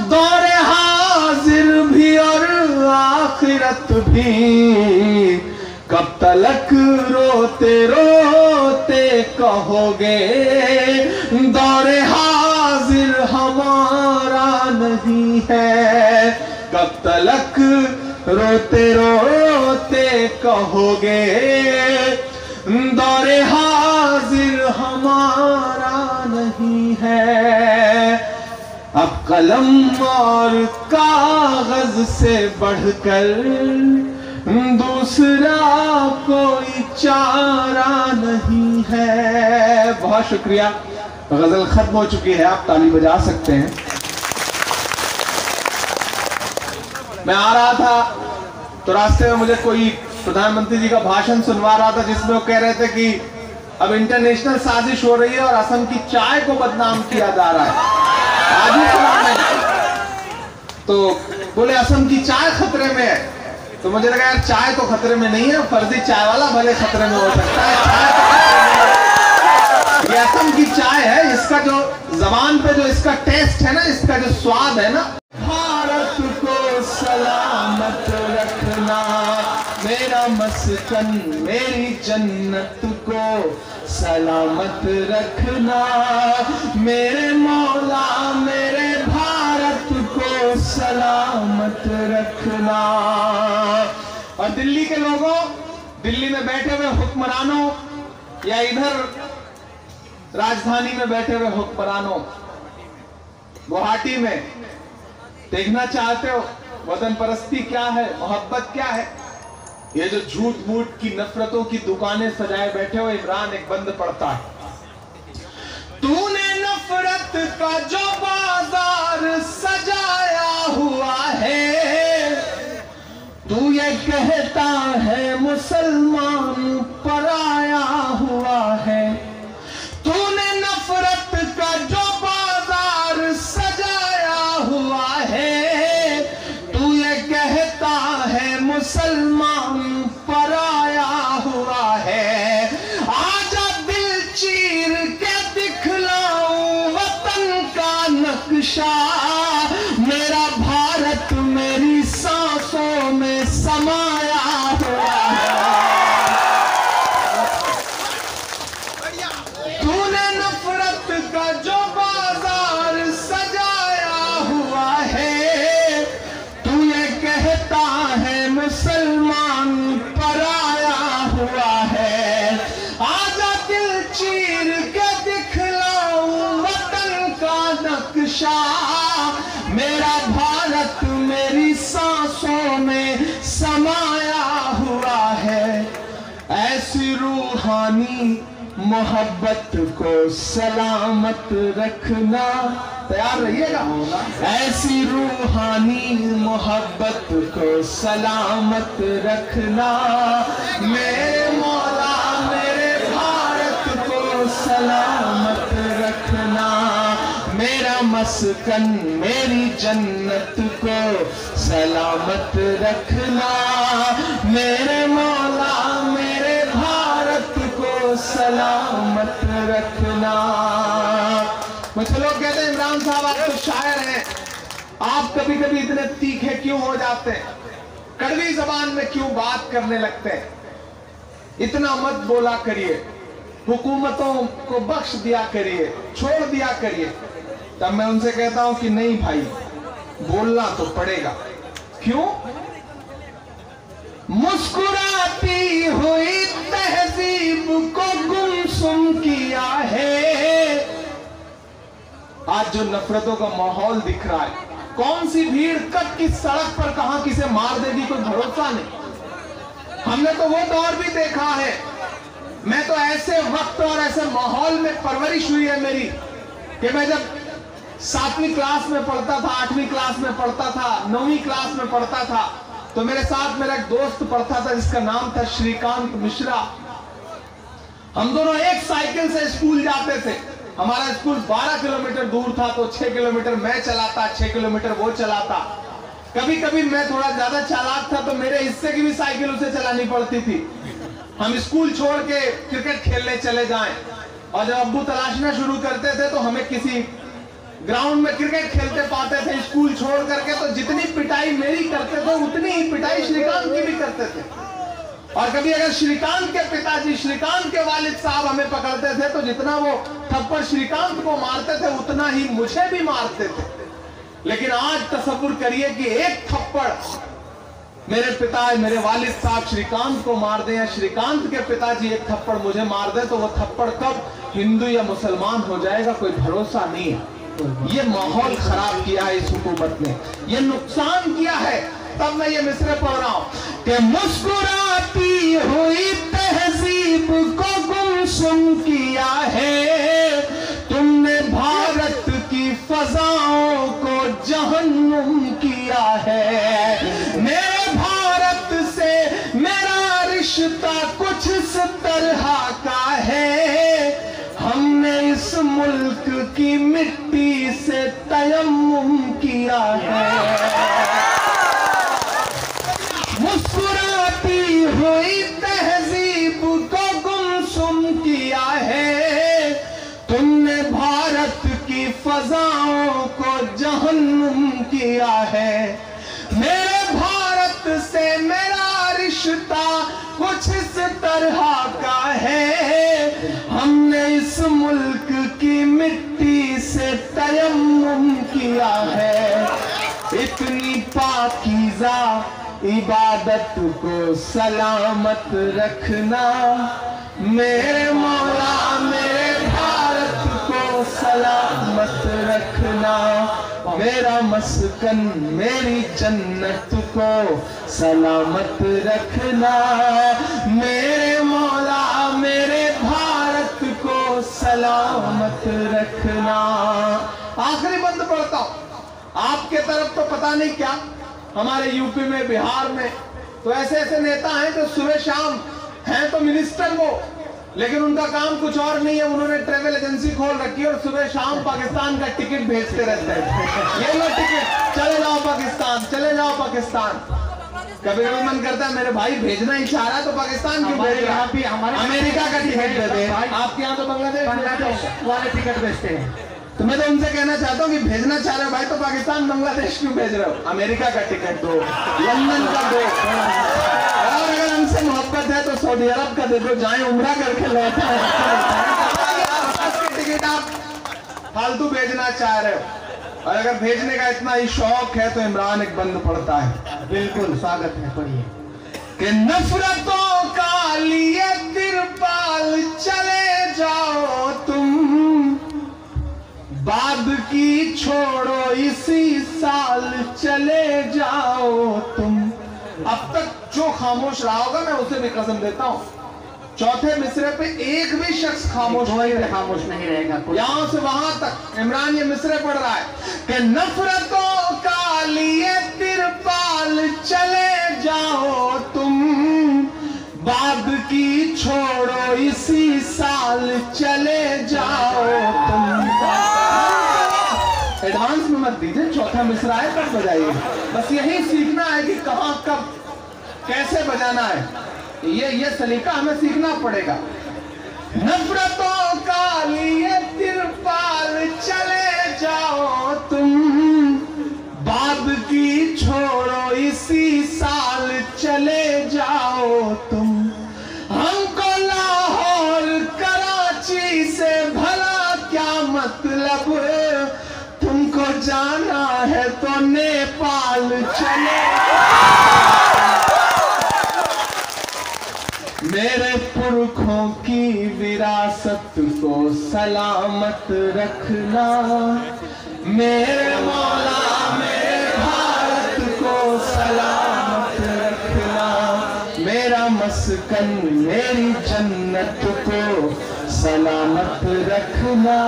दौरे हाजिर भी और आखिरत भी। कब तलक रोते रोते कहोगे, दौरे हाजिर हमारा नहीं है। कब तलक रोते रोते कहोगे, दौरे हाजिर हमारा नहीं है। अब कलम और कागज से बढ़कर दूसरा कोई चारा नहीं है। बहुत शुक्रिया। गजल खत्म हो चुकी है, आप ताली बजा सकते हैं। मैं आ रहा था तो रास्ते में मुझे कोई प्रधानमंत्री जी का भाषण सुनवा रहा था, जिसमें वो कह रहे थे कि अब इंटरनेशनल साजिश हो रही है और असम की चाय को बदनाम किया जा रहा है। आज ही सुना मैंने। तो बोले असम की चाय खतरे में है। तो मुझे लगा यार चाय तो खतरे में नहीं है, फर्जी चाय वाला भले खतरे में हो सकता है। ये असम की चाय है, इसका जो जबान पे जो इसका टेस्ट है ना, इसका जो स्वाद है ना। भारत को सलामत रखना मेरा मस्कन, मेरी जन्नत को सलामत रखना मेरे मौला, मेरे भारत को सलामत रखना। और दिल्ली के लोगों, दिल्ली में बैठे हुए हुक्मरानों या इधर राजधानी में बैठे हुए हुक्मरानों, गुवाहाटी में देखना चाहते हो वतन परस्ती क्या है, मोहब्बत क्या है? ये जो झूठ मूठ की नफरतों की दुकानें सजाए बैठे हो, इमरान एक बंद पड़ता है, तूने नफरत का जो बाजार सजाया हुआ है, तू ये कहता है मुसलमान पराया हुआ है। तूने नफरत का जो बाजार सजाया हुआ है, तू ये कहता है मुसलमान पराया हुआ है। आजा दिल चीर के दिखलाऊं वतन का नक्शा, मेरा भारत मेरी सांसों में समाया हुआ है। तूने नफरत का जो बाजार सजाया हुआ है, तू ये कहता है मुसलमान पराया हुआ है। आजा दिल चीर के दिखलाऊं वतन का नक्शा, मेरा भारत मेरी सांसों में समाया हुआ है। ऐसी रूहानी मोहब्बत को सलामत रखना, तैयार रहिएगा। ऐसी रूहानी मोहब्बत को सलामत रखना मेरे मौला, मेरे भारत को सलामत रखना मेरा मस्कन, मेरी जन्नत को सलामत रखना मेरे मौला, मेरे भारत को सलामत रखना। मुझे लोग कहते हैं इमरान साहब आप तो शायर हैं, आप कभी कभी इतने तीखे क्यों हो जाते हैं, कड़वी जबान में क्यों बात करने लगते हैं, इतना मत बोला करिए, हुकूमतों को बख्श दिया करिए, छोड़ दिया करिए। तब मैं उनसे कहता हूं कि नहीं भाई, बोलना तो पड़ेगा। क्यों? मुस्कुराती हुई तहजीब को गुमसुम किया है। आज जो नफरतों का माहौल दिख रहा है, कौन सी भीड़ कब किस सड़क पर कहां किसे मार देगी कोई भरोसा नहीं। हमने तो वो दौर भी देखा है, मैं तो ऐसे वक्त और ऐसे माहौल में परवरिश हुई है मेरी कि मैं जब 7वीं क्लास में पढ़ता था, 8वीं क्लास में पढ़ता था, 9वीं क्लास में पढ़ता था, तो मेरे साथ मेरा एक दोस्त पढ़ता था जिसका नाम था श्रीकांत मिश्रा। हम दोनों एक साइकिल से स्कूल जाते थे। हमारा स्कूल 12 किलोमीटर दूर था, तो 6 किलोमीटर मैं चलाता, 6 किलोमीटर वो चलाता। कभी कभी मैं थोड़ा ज्यादा चालाक था तो मेरे हिस्से की भी साइकिल उसे चलानी पड़ती थी। हम स्कूल छोड़ के क्रिकेट खेलने चले जाएं, और जब अब्बू तलाशना शुरू करते थे तो हमें किसी ग्राउंड में क्रिकेट खेलते पाते थे स्कूल छोड़ करके, तो जितनी पिटाई मेरी करते थे उतनी ही पिटाई श्रीकांत की भी करते थे। और कभी अगर श्रीकांत के पिताजी, श्रीकांत के वालिद साहब हमें पकड़ते थे तो जितना वो थप्पड़ श्रीकांत को मारते थे उतना ही मुझे भी मारते थे। लेकिन आज तसव्वुर करिए कि एक थप्पड़ मेरे पिता, मेरे वालिद साहब श्रीकांत को मार दें, या श्रीकांत के पिताजी एक थप्पड़ मुझे मार दे, तो वो थप्पड़ कब हिंदू या मुसलमान हो जाएगा कोई भरोसा नहीं है। ये माहौल खराब किया है इस हुकूमत ने, ये नुकसान किया है तब मैं ये मिसरे पढ़ रहा हूं कि मुस्कुराती हुई तहजीब को गुमसुम किया है तुमने, भारत की फजाओं को जहन्नुम किया है। मेरे भारत से मेरा रिश्ता कुछ इस तरह का है, हमने इस मुल्क की मिट्टी से तयम्मुम किया है। मुस्कुराती हुई तहजीब को गुमसुम किया है तुमने, भारत की फजाओं को जहन्नुम किया है। मेरे भारत से मेरा रिश्ता कुछ इस तरह का है, हमने इस मुल्क की मिट्टी से तयम्मुम किया है। इतनी पाकीज़ा इबादत को सलामत रखना मेरे मौला, मेरे भारत को सलामत रखना। मेरा मस्कन मेरी जन्नत को सलामत रखना मेरे मौला, मेरे भारत को सलामत रखना। आखिरी बंद पढ़ता हूं। आपके तरफ तो पता नहीं क्या, हमारे यूपी में, बिहार में तो ऐसे ऐसे नेता हैं जो सुबह शाम हैं तो मिनिस्टर वो, लेकिन उनका काम कुछ और नहीं है। उन्होंने ट्रेवल एजेंसी खोल रखी है और सुबह शाम पाकिस्तान का टिकट भेजते रहते हैं। ये लो टिकट, चले जाओ पाकिस्तान, चले जाओ पाकिस्तान। कभी कभी मन करता है मेरे भाई भेजना ही चाह रहा है तो पाकिस्तान क्यों भेज रहा है, अमेरिका का टिकट दे दे। आपके यहाँ तो बांग्लादेश वाले टिकट भेजते हैं। तो मैं तो उनसे कहना चाहता हूँ कि भेजना चाह रहे हो भाई तो पाकिस्तान बांग्लादेश क्यों भेज रहे हो, अमेरिका का टिकट दो, लंदन का दो, और अगर हमसे मोहब्बत है तो सऊदी अरब का दे दो, जाए उम्रा करके लौटा टिकट आप फालतू भेजना चाह रहे हो। और अगर भेजने का इतना ही शौक है तो इमरान एक बंद पड़ता है। बिल्कुल स्वागत है, पढ़िए। कि नफरतों का लिए तिरपाल चले जाओ तुम, बाद की छोड़ो इसी साल चले जाओ तुम। अब तक जो खामोश रहा होगा मैं उसे भी कसम देता हूं, चौथे मिसरे पे एक भी शख्स खामोश नहीं रहेगा। यहां से वहां तक इमरान ये मिसरे पढ़ रहा है कि नफरतों का लिए तिरपाल चले जाओ तुम, बाद की छोड़ो इसी साल चले जाओ तुम। एडवांस में मत दीजिए, चौथा मिसरा है तब बजाइए। बस यही सीखना है कि कहां कब कैसे बजाना है, ये सलीका हमें सीखना पड़ेगा। नफरतों का लिए तिरपाल चले जाओ तुम, बाद की छोड़ो इसी साल चले जाओ तुम। हमको लाहौर कराची से भला क्या मतलब, तुमको जाना है तो नेपाल चले। मेरे पुरखों की विरासत को सलामत रखना मेरे मौला, मेरे भारत को सलामत रखना। मेरा मस्कन मेरी जन्नत को सलामत रखना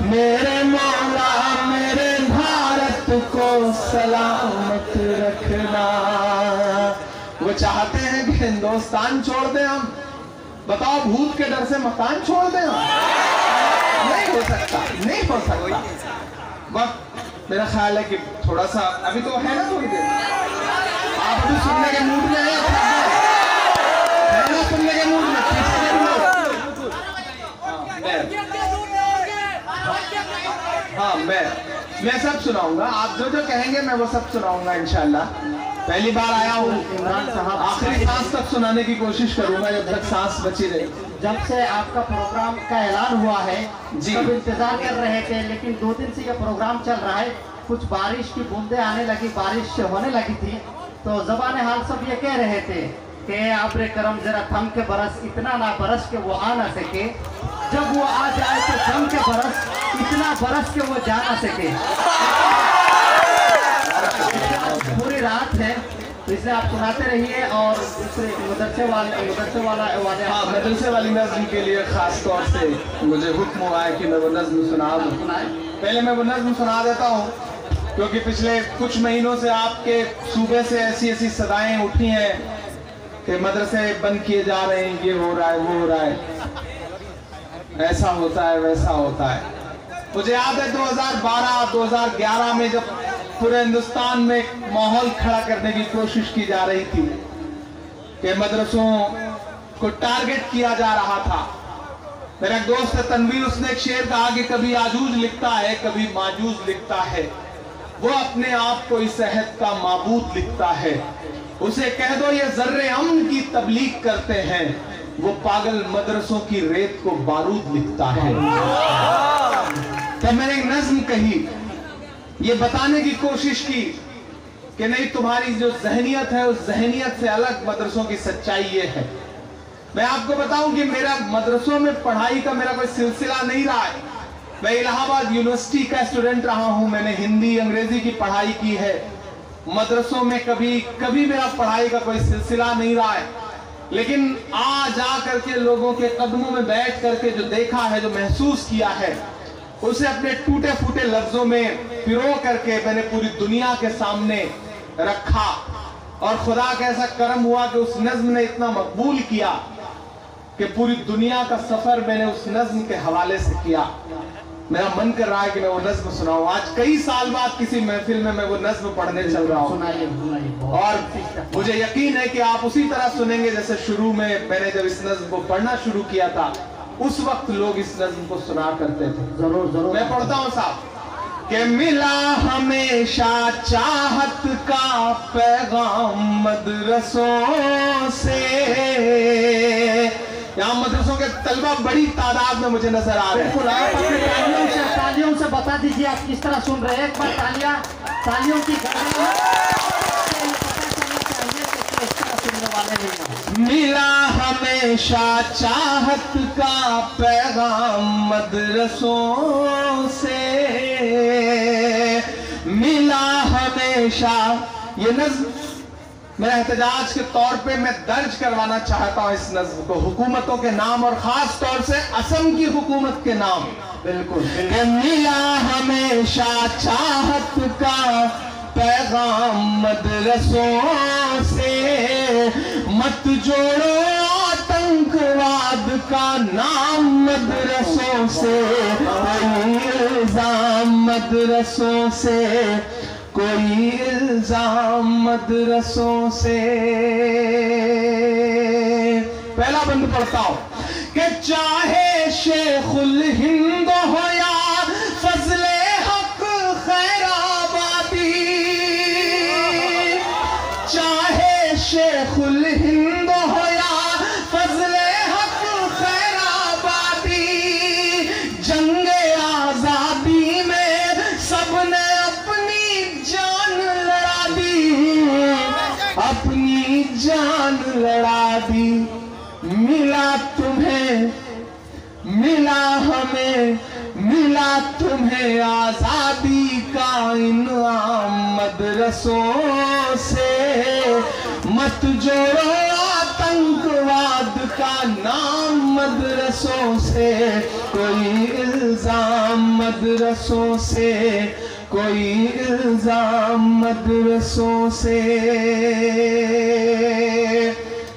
मेरे मौला, मेरे भारत को सलामत रखना। वो चाहते हैं कि हिंदुस्तान छोड़ दें हम, बताओ भूत के डर से मकान छोड़ दें हम? नहीं हो सकता, नहीं हो सकता। वक्त मेरा ख्याल है कि थोड़ा सा अभी तो है ना, थोड़ी देर आप अभी सुनने के मूड में है ना, सुनने के मूड में हाँ मैं सब सुनाऊंगा, आप जो जो कहेंगे मैं वो सब सुनाऊंगा इंशाल्लाह। पहली बार आया हूँ इमरान साहब, आखिरी सांस तक सुनाने की कोशिश करूंगा जब तक सांस बची रहे। जब से आपका प्रोग्राम का ऐलान हुआ है जी, सब इंतजार कर रहे थे, लेकिन 2 दिन से ये प्रोग्राम चल रहा है। कुछ बारिश की बूंदें आने लगी, बारिश होने लगी थी, तो ज़बान हाल सब ये कह रहे थे कि आबरे करम जरा थम के बरस, इतना ना बरस के वो आ ना सके, जब वो आ जाए तो थम के बरस, इतना बरस के वो जा ना सके। पूरी रात है, तो इसलिए आप सुनाते रहिए। और दूसरे मदरसे वाले हाँ, मदरसे वाली नज़्म के लिए ख़ास तौर से मुझे हुक्म हुआ है कि मैं वो नज़्म सुना दूँ। पहले मैं वो नज़्म सुना देता हूँ, क्योंकि पिछले कुछ महीनों से आपके सूबे से ऐसी ऐसी सदाएं उठी हैं कि मदरसे बंद किए जा रहे हैं, ये हो रहा है, वो हो रहा है, ऐसा होता है, वैसा होता है। मुझे याद है 2012-2011 में जब पूरे हिंदुस्तान में एक माहौल खड़ा करने की कोशिश की जा रही थी कि मदरसों को टारगेट किया जा रहा था। मेरा एक दोस्त है तनवीर, उसने एक शेर कहा कि कभी आजूज लिखता है, कभी माजूज लिखता है, वो अपने आप को इस सेहत का माबूद लिखता है। उसे कह दो ये जर्रे अमन की तबलीग करते हैं, वो पागल मदरसों की रेत को बारूद लिखता है। तब मैंने एक नज्म कही, ये बताने की कोशिश की कि नहीं, तुम्हारी जो जहनियत है उस जहनियत से अलग मदरसों की सच्चाई ये है। मैं आपको बताऊं कि मेरा मदरसों में पढ़ाई का मेरा कोई सिलसिला नहीं रहा है। मैं इलाहाबाद यूनिवर्सिटी का स्टूडेंट रहा हूं, मैंने हिंदी अंग्रेजी की पढ़ाई की है। मदरसों में कभी मेरा पढ़ाई का कोई सिलसिला नहीं रहा है, लेकिन जा करके लोगों के कदमों में बैठ करके जो देखा है, जो महसूस किया है, उसे अपने टूटे फूटे लफ्जों में पिरो करके मैंने पूरी दुनिया के सामने रखा। और खुदा का ऐसा करम हुआ कि उस नज्म ने इतना मकबूल किया कि पूरी दुनिया का सफर मैंने उस नज्म के हवाले से किया। मेरा मन कर रहा है कि मैं वो नज्म सुनाऊं। आज कई साल बाद किसी महफिल में मैं वो नज्म पढ़ने चल रहा हूं, और मुझे यकीन है कि आप उसी तरह सुनेंगे जैसे शुरू में मैंने जब इस नज्म को पढ़ना शुरू किया था, उस वक्त लोग इस नज्म को सुना करते थे। जरूर जरूर मैं पढ़ता हूं साहब कि मिला हमेशा चाहत का पैगाम मदरसों से। यहाँ मदरसों के तलबा बड़ी तादाद में मुझे नजर आ रहे हैं। बिल्कुल, आप अपने तालियों से बता दीजिए आप किस तरह सुन रहे हैं। एक बार तालियों की मिला हमेशा चाहत का पैगाम मदरसों से, मिला हमेशा। ये नज्म मेरा एहतजाज के तौर पे मैं दर्ज करवाना चाहता हूं इस नज्म को, हुकूमतों के नाम और खास तौर से असम की हुकूमत के नाम। बिल्कुल, मिला हमेशा चाहत का पैगाम मदरसों से, मत जोड़ो आतंकवाद का नाम मदरसों से, कोई इल्जाम मदरसों से, कोई इल्जाम मदरसों से। पहला बंद पढ़ता हूं कि चाहे शेखुल हिंद हो या फजले हक खैराबादी, चाहे शेखुल हिंद हो या फजले हक खैराबादी, जंगे आजादी में सबने अपनी जान लड़ा दी, अपनी जान लड़ा दी। मिला तुम्हें, मिला हमें, मिला तुम्हें आजादी का इनाम मदरसों से, मत जोड़ो आतंकवाद का नाम मदरसों से, कोई इल्जाम मदरसों से, कोई इल्जाम मदरसों से।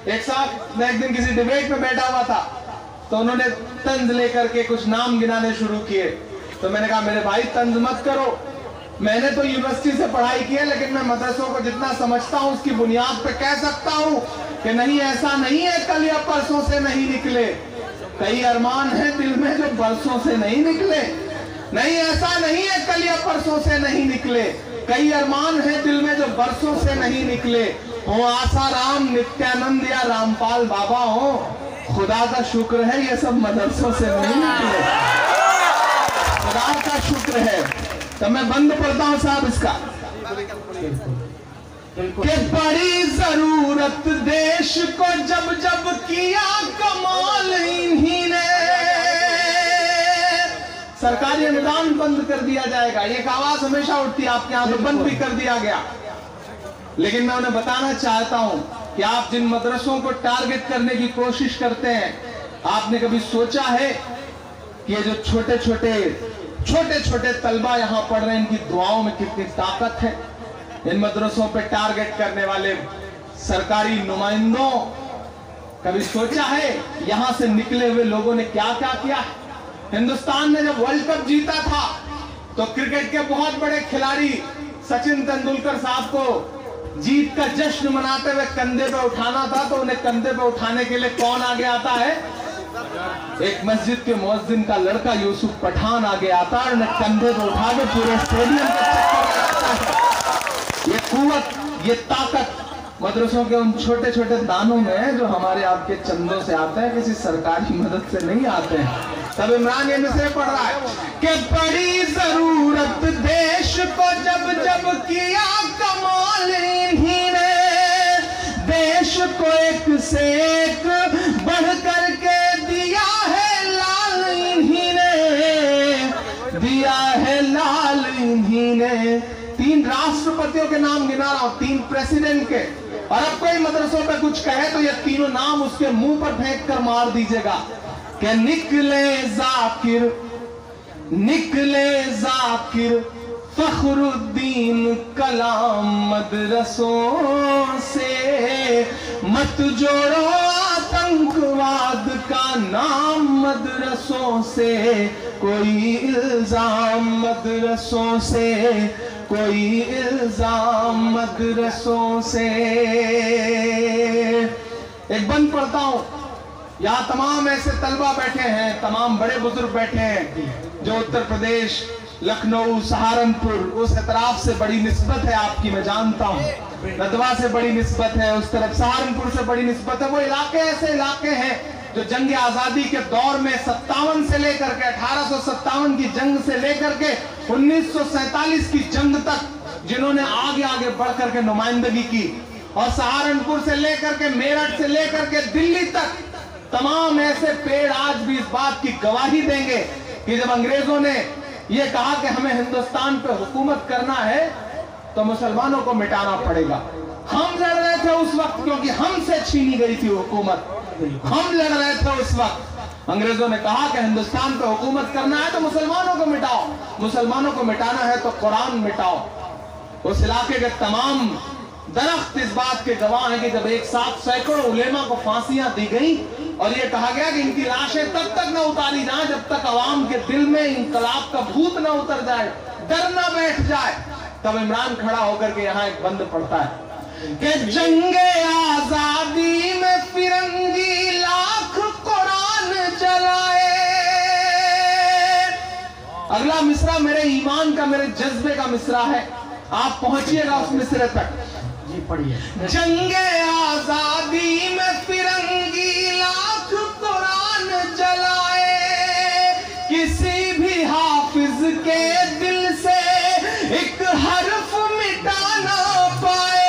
एक साथ मैं एक दिन किसी डिबेट में बैठा हुआ था, तो उन्होंने तंज लेकर के कुछ नाम गिनाने शुरू किए। तो मैंने कहा मेरे भाई तंज मत करो, मैंने तो यूनिवर्सिटी से पढ़ाई की है, लेकिन मैं मदरसों को जितना समझता हूं उसकी बुनियाद पे कह सकता हूं कि नहीं, ऐसा नहीं है कल या परसों से नहीं निकले। कई अरमान हैं दिल में जो बरसों से नहीं निकले। नहीं, ऐसा नहीं है कल या परसों से नहीं निकले। कई अरमान हैं दिल में जो बरसों से नहीं निकले। हो आसाराम, नित्यानंद या रामपाल बाबा हो, खुदा का शुक्र है ये सब मदरसों से नहीं निकले। खुदा का शुक्र है। तो मैं बंद पढ़ता हूं साहब इसका कि बड़ी जरूरत देश को जब जब किया कमाल इन्हीं ने, सरकारी अनुदान बंद कर दिया जाएगा। ये एक आवाज हमेशा उठती है आपके यहां, तो बंद भी कर दिया गया। लेकिन मैं उन्हें बताना चाहता हूं कि आप जिन मदरसों को टारगेट करने की कोशिश करते हैं, आपने कभी सोचा है कि ये जो छोटे छोटे तलबा यहां पढ़ रहे हैं, इनकी दुआओं में कितनी ताकत है? इन मदरसों पे टारगेट करने वाले सरकारी नुमाइंदों, कभी सोचा है यहां से निकले हुए लोगों ने क्या क्या किया? हिंदुस्तान ने जब वर्ल्ड कप जीता था तो क्रिकेट के बहुत बड़े खिलाड़ी सचिन तेंदुलकर साहब को जीत का जश्न मनाते हुए कंधे पे उठाना था, तो उन्हें कंधे पे उठाने के लिए कौन आगे आता है? एक मस्जिद के मुअज्जिन का लड़का यूसुफ पठान आगे आता है, उन्हें कंधे पे उठा के पूरे स्टेडियम पे चक्कर लगाता है। ये कुव्वत, ये ताकत मदरसों के उन छोटे छोटे दानों में है जो हमारे आपके चंदों से आते हैं, किसी सरकारी मदद से नहीं आते हैं। तब इमरान ये मिसरे पढ़ रहा है कि बड़ी जरूरत देश को जब जब किया कमाल इन्हीं ने, देश को एक से एक बढ़ करके दिया है लाल इन्हीं ने, दिया है लाल इन्हीं ने। 3 राष्ट्रपतियों के नाम गिना रहा हूं, 3 प्रेसिडेंट के, और अब कोई मदरसों पे कुछ कहे तो ये तीनों नाम उसके मुंह पर फेंक कर मार दीजिएगा कि निकले जाकिर फखरुद्दीन कलाम मदरसों से, मत जोड़ो आतंकवाद का नाम मदरसों से, कोई इल्जाम मदरसों से, कोई इल्जाम मदरसों से। एक बंद पढ़ता हूं, यहां तमाम ऐसे तलबा बैठे हैं, तमाम बड़े बुजुर्ग बैठे हैं जो उत्तर प्रदेश, लखनऊ, सहारनपुर, उस एतराफ से बड़ी निस्बत है आपकी, मैं जानता हूं, नदवा से बड़ी निस्बत है, उस तरफ सहारनपुर से बड़ी निस्बत है। वो इलाके ऐसे इलाके हैं जो जंग आजादी के दौर में 57 से लेकर के 1857 की जंग से लेकर के 1947 की जंग तक जिन्होंने आगे आगे बढ़ करके नुमाइंदगी की, और सहारनपुर से लेकर के मेरठ से लेकर के दिल्ली तक तमाम ऐसे पेड़ आज भी इस बात की गवाही देंगे कि जब अंग्रेजों ने यह कहा कि हमें हिंदुस्तान पे हुकूमत करना है तो मुसलमानों को मिटाना पड़ेगा, हम लड़ रहे थे उस वक्त, क्योंकि हमसे छीनी गई थी हुकूमत, हम लड़ रहे थे उस वक्त। अंग्रेजों ने कहा कि हिंदुस्तान पे हुकूमत करना है तो मुसलमानों को मिटाओ, मुसलमानों को मिटाना है तो कुरान मिटाओ। उस इलाके के तमाम दरख्त इस बात के गवाह हैं कि जब एक साथ सैकड़ों उलेमा को फांसियां दी गई और यह कहा गया कि इनकी लाशें तब तक न उतारी जाए जब तक अवाम के दिल में इंकलाब का भूत न उतर जाए, डर न बैठ जाए, तब इमरान खड़ा होकर के यहाँ एक बंद पड़ता है कि जंगे आजादी में फिरंगी लाख कुरान जलाए। अगला मिसरा मेरे ईमान का, मेरे जज्बे का मिसरा है, आप पहुंचिएगा उस मिसरे तक। जी पढ़िए। जंगे आजादी में फिरंगी लाख कुरान जलाए, किसी भी हाफिज के दिल से एक हर्फ मिटा ना पाए,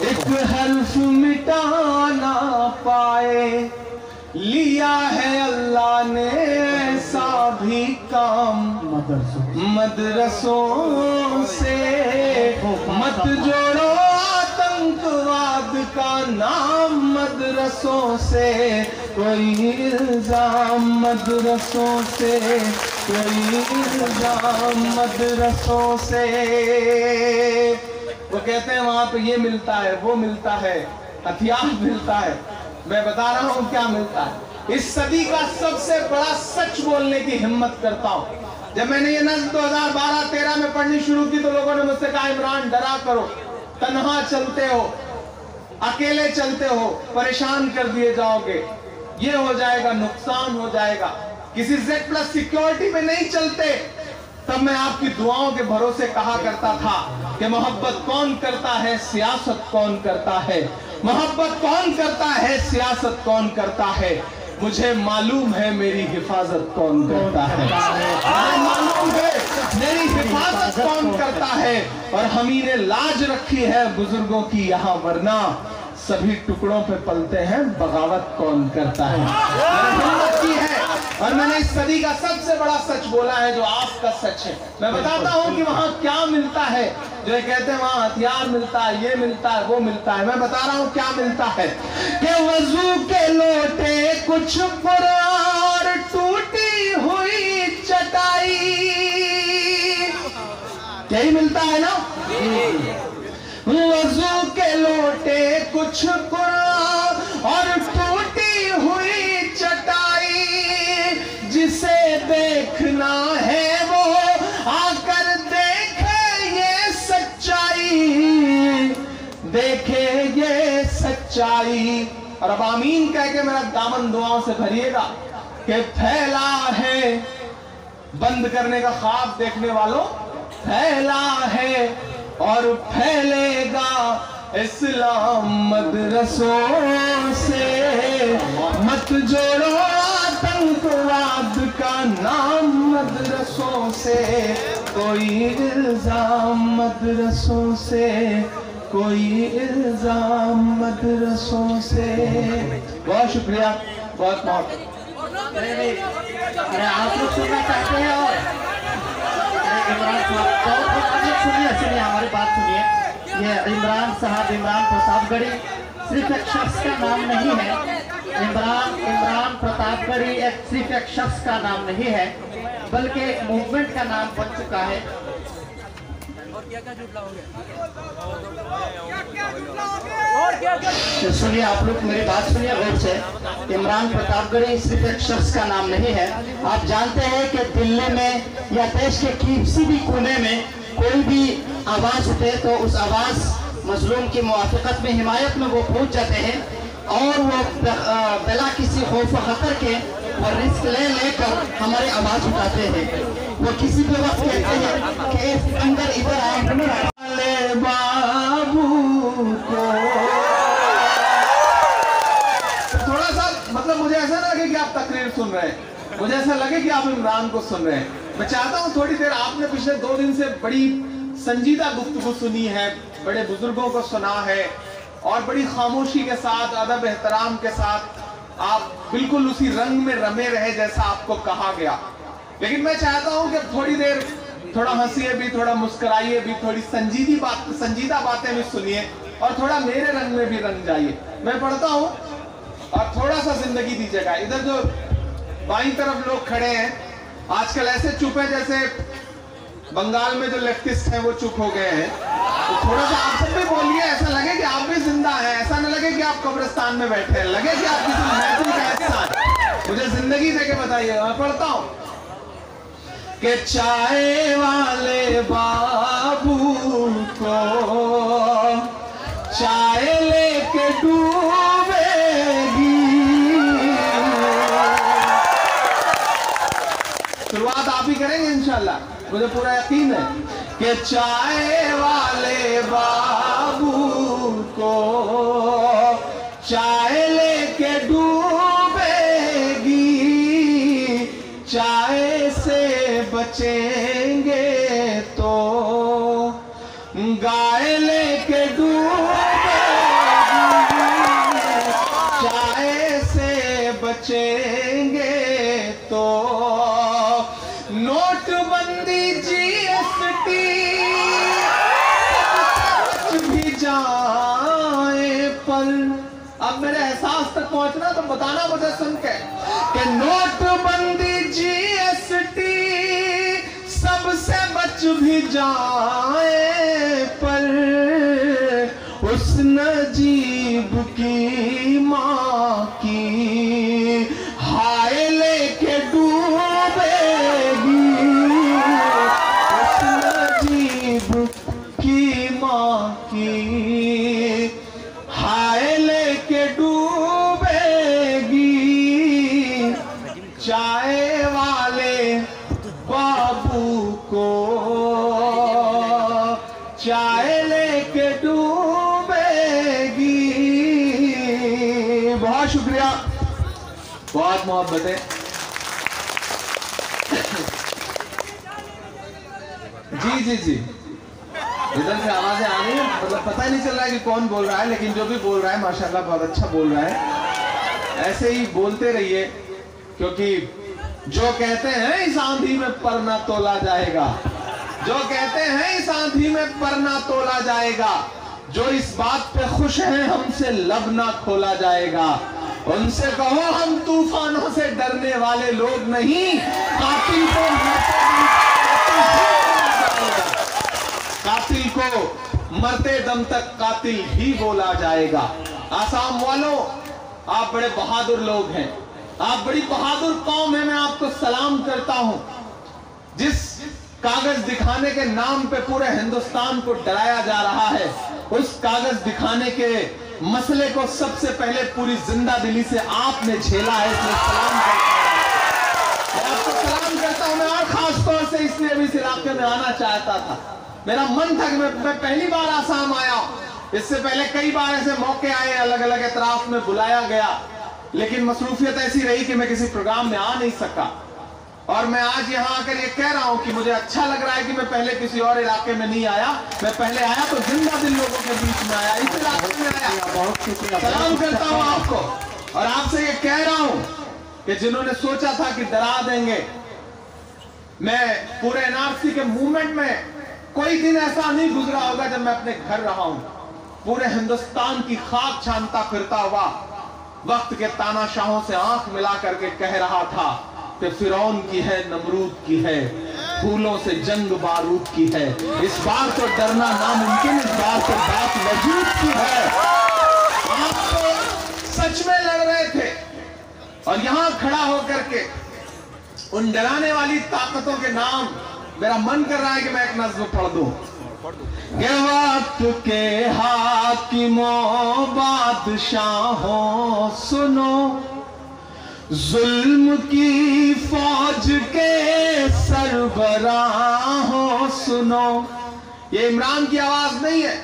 एक हर्फ मिटा ना पाए। लिया है अल्लाह ने ऐसा भी काम मदरसों से, मत जोड़ो आतंकवाद का नाम मदरसों से, कोई इल्जाम मदरसों से, कोई इल्जाम मदरसों से। वो कहते हैं वहां पे ये मिलता है, वो मिलता है, हथियार मिलता है। मैं बता रहा हूं क्या मिलता है। इस सदी का सबसे बड़ा सच बोलने की हिम्मत करता हूं। जब मैंने ये नज़्म 2012-13 में पढ़नी शुरू की तो लोगों ने मुझसे कहा इमरान डरा करो, तन्हा चलते हो, अकेले चलते हो, परेशान कर दिए जाओगे, ये हो जाएगा, नुकसान हो जाएगा, किसी Z+ सिक्योरिटी में नहीं चलते। तब मैं आपकी दुआओं के भरोसे कहा करता था कि मोहब्बत कौन करता है, सियासत कौन करता है, मोहब्बत कौन करता है, सियासत कौन करता है। मुझे मालूम है मेरी हिफाजत कौन करता है, मुझे मालूम है मेरी हिफाजत कौन करता है। और हम ही ने लाज रखी है बुजुर्गों की यहाँ, वरना सभी टुकड़ों पे पलते हैं, बगावत कौन करता है। मैंने हिम्मत की है और मैंने इस सदी का सबसे बड़ा सच बोला है जो आपका सच है। मैं बताता हूँ कि वहाँ क्या मिलता है। जो कहते हैं वहाँ हथियार मिलता है, ये मिलता है, वो मिलता है। मैं बता रहा हूँ क्या मिलता है कि वजू के लोटे कुछ पुरार टूटी हुई चटाई, यही मिलता है ना। वजू के लोटे कुछ पुरार और टूटी हुई चटाई, जिसे देखना है वो आकर देखे ये सच्चाई, देखे ये सच्चाई। और अब आमीन कह के मेरा दामन दुआओं से भरिएगा कि फैला है, बंद करने का ख्वाब देखने वालों, फैला है और फैलेगा इस्लाम मदरसों से। मत जोड़ो आतंकवाद का नाम मदरसों से, कोई इल्जाम मदरसों से, कोई इल्जाम मदरसों से। बहुत शुक्रिया, बहुत बहुत। अरे आप लोग सुनना चाहते हैं और इमरान साहब सुनिए हमारी बात सुनिए। ये इमरान साहब, इमरान प्रतापगढ़ी सिर्फ एक शख्स का नाम नहीं है। इमरान प्रतापगढ़ी सिर्फ एक शख्स का नाम नहीं है, बल्कि एक मूवमेंट का नाम बन चुका है। तो सुनिए आप लोग मेरी बात सुनिए गौर से। इमरान प्रतापगढ़ी सिर्फ एक शख्स का नाम नहीं है। आप जानते हैं कि दिल्ली में या देश के किसी भी कोने में कोई भी आवाज उठे तो उस आवाज मजलूम की मुआफ़क़त में, हिमायत में वो पहुंच जाते हैं और वो बिला किसी खौफ व खतर के वो रिस्क लेकर हमारी आवाज उठाते हैं। वो किसी भी वक्त कहते हैं कि अंदर इधर आए बाबू को। थोड़ा सा मतलब मुझे ऐसा ना लगे कि आप तकरीर सुन रहे हैं, मुझे ऐसा लगे कि आप इमरान को सुन रहे हैं। मैं चाहता हूं थोड़ी देर, आपने पिछले 2 दिन से बड़ी संजीदा गुफ्तगू सुनी है, बड़े बुजुर्गों को सुना है और बड़ी खामोशी के साथ, अदब एहतराम के साथ आप बिल्कुल उसी रंग में रमे रहे जैसा आपको कहा गया। लेकिन मैं चाहता हूं कि थोड़ी देर थोड़ा हंसिए भी, थोड़ा मुस्कुराइए भी, थोड़ी संजीदा बातें भी सुनिए और थोड़ा मेरे रंग में भी रंग जाइए। मैं पढ़ता हूं और थोड़ा सा जिंदगी दीजिएगा। इधर जो बाईं तरफ लोग खड़े हैं आजकल ऐसे चुप है जैसे बंगाल में जो लेफ्टिस्ट हैं वो चुप हो गए हैं। तो थोड़ा सा आप सब भी बोलिए, ऐसा लगे कि आप भी जिंदा हैं, ऐसा न लगे कि आप कब्रिस्तान में बैठे हैं, लगे कि आप किसी महफिल का हिस्सा हैं। मुझे जिंदगी दे के बताइए। मैं पढ़ता हूं कि चाय वाले बाबू को चाय लेके डूबेगी। शुरुआत आप ही करेंगे इंशाल्लाह, मुझे पूरा यकीन है कि चाय वाले बाबू को चाय लेके डूबेगी, चाय से बचेंगे तो गाय लेके डूबेगी, चाय से बचेंगे तो नोटबंदी जीएसटी भी जाए पर। अब मेरे एहसास तक पहुंचना तो बताना मुझे सुन के कि नोटबंदी जीएसटी सबसे बच भी जाए पर उस नजीब की माँ की हाय लेके डूबेगी, उस नजीब की माँ की हाय लेके डूबेगी, चाय वाले बाबू को चाय लेके डूबेगी। बहुत शुक्रिया, बहुत मोहब्बतें। जी जी जी, इधर से आवाजें आ रही है, मतलब पता ही नहीं चल रहा है कि कौन बोल रहा है, लेकिन जो भी बोल रहा है माशाल्लाह बहुत अच्छा बोल रहा है। ऐसे ही बोलते रहिए क्योंकि जो कहते हैं इस आंधी में पर ना तोला जाएगा, जो कहते हैं इस आंधी में पर ना तोला जाएगा, जो इस बात पे खुश हैं हमसे लब ना खोला जाएगा, उनसे कहो हम तूफानों से डरने वाले लोग नहीं, कातिल को मरते दम तक कातिल ही बोला जाएगा। आसाम वालों, आप बड़े बहादुर लोग हैं, आप बड़ी बहादुर कौम है, मैं आपको सलाम करता हूं। जिस कागज दिखाने के नाम पे पूरे हिंदुस्तान को डराया जा रहा है, उस कागज दिखाने के मसले को सबसे पहले पूरी जिंदा दिली से आपने झेला है, इसलिए सलाम करता हूं। मैं आपको सलाम करता हूं। मैं और खास तौर से इसलिए भी इस इलाके में आना चाहता था, मेरा मन था कि मैं पहली बार आसाम आया हूं। इससे पहले कई बार ऐसे मौके आए, अलग अलग एतराफ में बुलाया गया, लेकिन मसरूफियत ऐसी रही कि मैं किसी प्रोग्राम में आ नहीं सका। और मैं आज यहाँ आकर ये कह रहा हूँ कि मुझे अच्छा लग रहा है कि मैं पहले किसी और इलाके में नहीं आया, मैं पहले आया तो जिंदा दिल लोगों के बीच में आया, इस इलाके में आया। बहुत शुक्रिया, सलाम करता हूँ आपको और आपसे ये कह रहा हूँ कि जिन्होंने सोचा था कि डरा देंगे, मैं पूरे एनआरसी के मूवमेंट में कोई दिन ऐसा नहीं गुजरा होगा जब मैं अपने घर रहा हूं, पूरे हिंदुस्तान की खाक छानता फिरता हुआ वक्त के तानाशाहों से आंख मिला करके कह रहा था कि फिरौन की है, नमरूद की है, फूलों से जंग बारूद की है, इस बार तो डरना नामुमकिन, इस बार तो बात वजूद की है। आप तो सच में लड़ रहे थे और यहां खड़ा होकर के उन डराने वाली ताकतों के नाम, मेरा मन कर रहा है कि मैं एक नज्म पढ़ दूं। के वक्त के हाकिमों बादशाहों सुनो, जुल्म की फौज के सरबराहों सुनो। ये इमरान की आवाज नहीं है,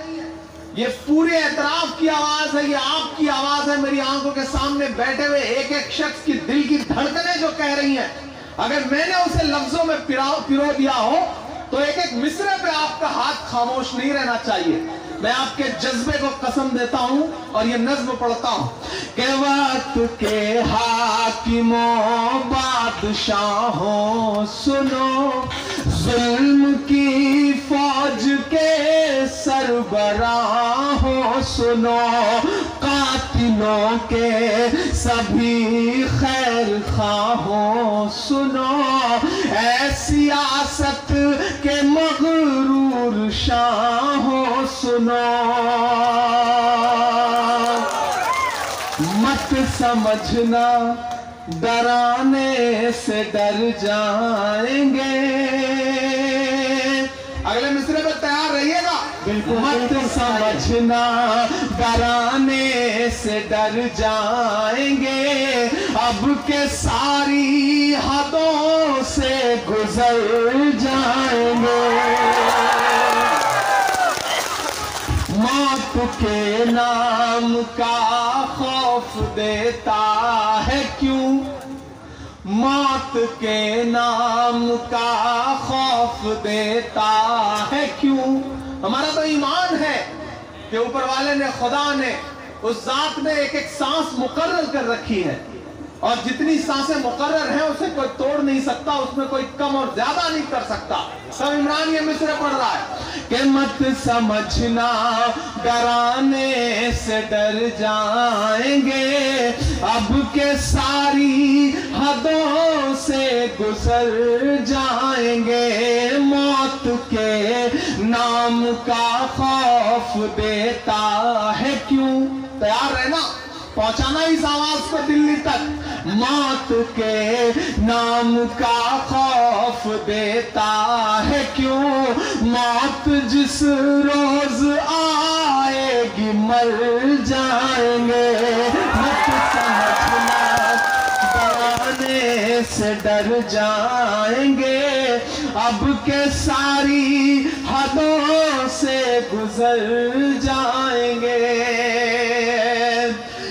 ये पूरे एतराफ की आवाज है, ये आपकी आवाज है, मेरी आंखों के सामने बैठे हुए एक एक शख्स की दिल की धड़कनें जो कह रही हैं। अगर मैंने उसे लफ्जों में पिरो दिया हो तो एक एक मिसरे पे आपका हाथ खामोश नहीं रहना चाहिए। मैं आपके जज्बे को कसम देता हूं और ये नज्म पढ़ता हूं कि वक्त के हाकिमों बादशाहों सुनो, जुल्म की फौज के सरबराहों सुनो, कातिलों के सभी खैर खाहों सुनो, ऐ सियासत के मगरूर शाहों सुनो, मत समझना डराने से डर जाएंगे। अगले मिसरे में तैयार रहिएगा। मत समझना डराने से डर जाएंगे, अब के सारी हदों से गुजर जाएंगे। मौत के नाम का खौफ देता है क्यों, मौत के नाम का खौफ देता है क्यों। हमारा तो ईमान है कि ऊपर वाले ने, खुदा ने, उस जात ने एक एक सांस मुकर्रर कर रखी है और जितनी सांसें मुकर्रर हैं उसे कोई तोड़ नहीं सकता, उसमें कोई कम और ज्यादा नहीं कर सकता। सब इमरान ये मिसरे पढ़ रहा है कि मत समझना डराने से डर जाएंगे, अब के सारी हदों से गुजर जाएंगे। मौत के नाम का खौफ देता है क्यों। तैयार रहना, पहुंचाना इस आवाज को दिल्ली तक। मौत के नाम का खौफ देता है क्यों, मौत जिस रोज आएगी मर जाएंगे। मत समझना डराने से डर जाएंगे, अब के सारी हदों से गुजर जाएंगे।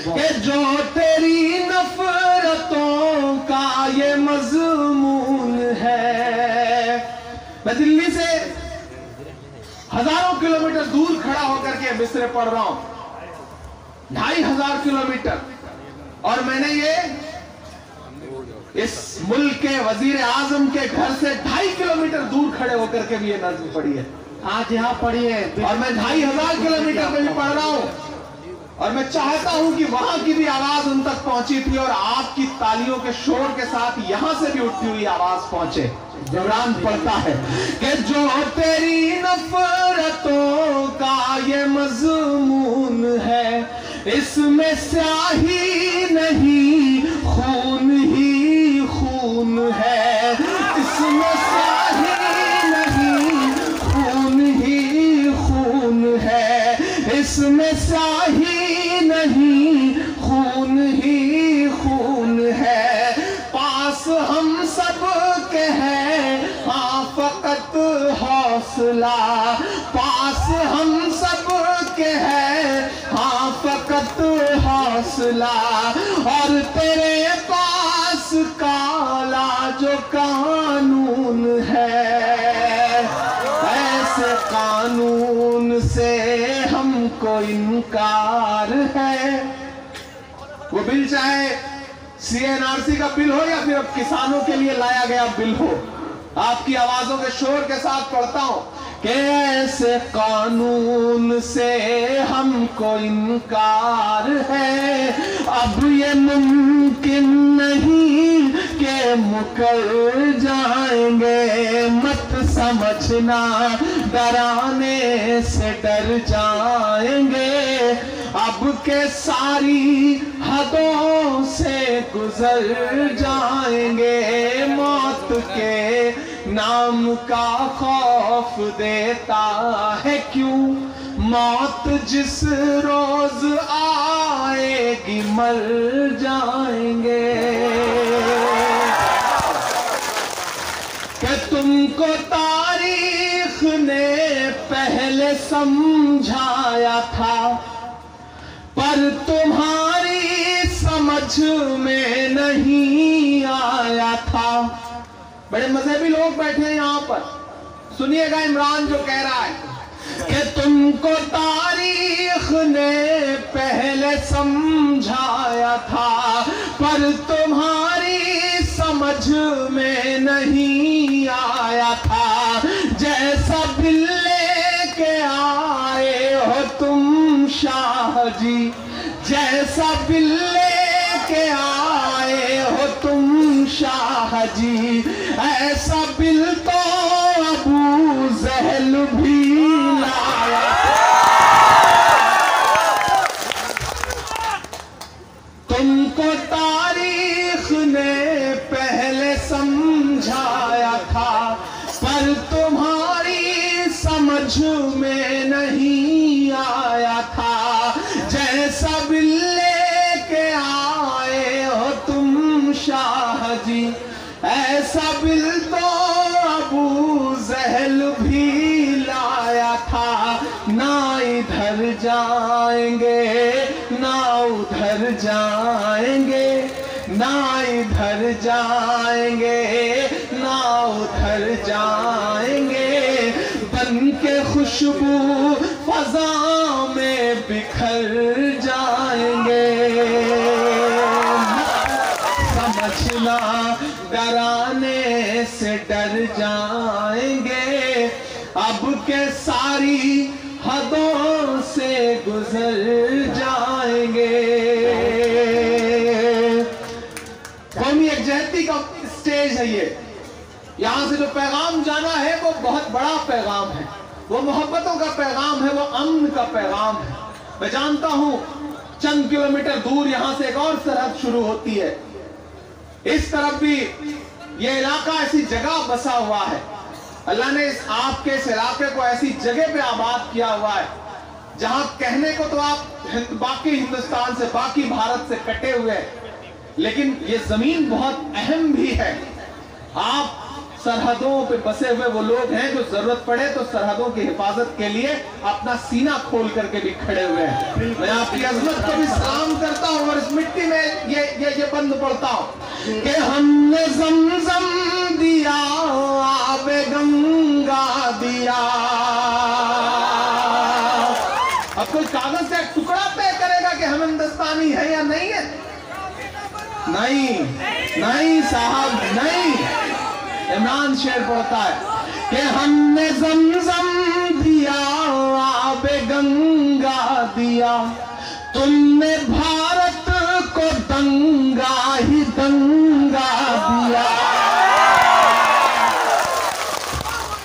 कि जो तेरी नफरतों का ये मजमून है। मैं दिल्ली से हजारों किलोमीटर दूर खड़ा होकर के मिसरे पढ़ रहा हूं, 2500 किलोमीटर, और मैंने ये इस मुल्क के वजीर आजम के घर से 2.5 किलोमीटर दूर खड़े होकर के भी ये नज्म पढ़ी है। आज यहाँ पढ़िए और मैं 2500 किलोमीटर पे भी पढ़ रहा हूँ, और मैं चाहता हूं कि वहां की भी आवाज उन तक पहुंची थी और आपकी तालियों के शोर के साथ यहां से भी उठती हुई आवाज पहुंचे। इमरान पढ़ता है कि जो तेरी नफरतों का ये मजमून है, इसमें स्याही नहीं खून ही खून है, इसमें स्याही नहीं खून ही खून है, इसमें स्याही नहीं खून ही खून है। पास हम सब के हैं हाँ फकत हौसला, पास हम सब के हैं हाँ फकत हौसला, और तेरे पास काला जो कानून है, ऐसे कानून से हमको इनकार है। वो बिल चाहे CNRC का बिल हो या फिर अब किसानों के लिए लाया गया बिल हो, आपकी आवाजों के शोर के साथ पढ़ता हूं कि ऐसे कानून से हमको इनकार है। अब ये मुमकिन नहीं कि मुकर जाएंगे, मत समझना डराने से डर जाएंगे, अब के सारी हदों से गुजर जाएंगे। मौत के नाम का खौफ देता है क्यों, मौत जिस रोज आएगी मर जाएंगे। कि तुमको तारीख ने पहले समझाया था, पर तुम्हारी समझ में नहीं आया था। बड़े मजहबी लोग बैठे हैं यहां पर, सुनिएगा इमरान जो कह रहा है कि तुमको तारीख ने पहले समझाया था, पर तुम्हारी समझ में नहीं आया था। जैसा बिल लेके आए हो तुम शाह जी, जैसा बिल लेके आए हो तुम शाह जी, ऐसा बिल तो अबू जहल भी लाया। तुमको तारीख ने पहले समझाया था, पर तुम्हारी समझ में नहीं आया था। जैसा बिल लेके आए हो तुम शाह जी, ऐसा बिल तो अबू जहल भी लाया था। ना इधर जाएंगे ना उधर जाएंगे, ना इधर जाएंगे ना उधर जाएंगे, बन के खुशबू फजा में बिखर जाएंगे। समझना डराने से डर जाएंगे, अब के सारी हदों से गुजर जाएंगे। कौमी यकजहती का स्टेज है ये, यहां से जो पैगाम जाना है वो बहुत बड़ा पैगाम है, वो मोहब्बतों का पैगाम है, वो अमन का पैगाम है। मैं जानता हूं चंद किलोमीटर दूर यहां से एक और सरहद शुरू होती है, इस तरफ भी ये इलाका ऐसी जगह बसा हुआ है। अल्लाह ने आपके इस इलाके को ऐसी जगह पे आबाद किया हुआ है जहां कहने को तो आप बाकी हिंदुस्तान से, बाकी भारत से कटे हुए हैं, लेकिन ये जमीन बहुत अहम भी है। आप सरहदों पे बसे हुए वो लोग हैं जो जरूरत पड़े तो सरहदों की हिफाजत के लिए अपना सीना खोल करके भी खड़े हुए हैं। मैं आपकी अजमत को भी सलाम करता हूं और इस मिट्टी में ये बंद पड़ता हूं कि हमने ज़मज़म दिया, आबे गंगा दिया। अब कोई कागज से टुकड़ा तय करेगा कि हम हिंदुस्तानी है या नहीं है? नहीं, नहीं साहब नहीं, इमरान शेर पढ़ता है कि हमने ज़मज़म दिया, आबे गंगा दिया, तुमने भारत को दंगा ही दंगा दिया।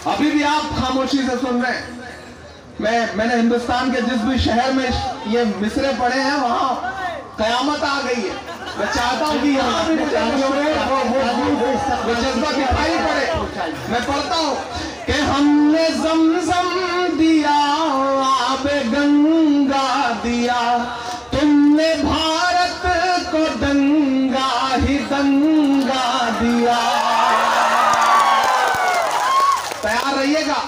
अभी भी आप खामोशी से सुन रहे हैं। मैंने हिंदुस्तान के जिस भी शहर में ये मिसरे पढ़े हैं वहां कयामत आ गई है। मैं चाहता हूं कि यहाँ भी वो जज्बा दिखाई पड़े। मैं पढ़ता हूं कि हमने ज़मज़म दिया, आबे गंगा दिया, तुमने भारत को दंगा ही दंगा दिया। तैयार रहिएगा,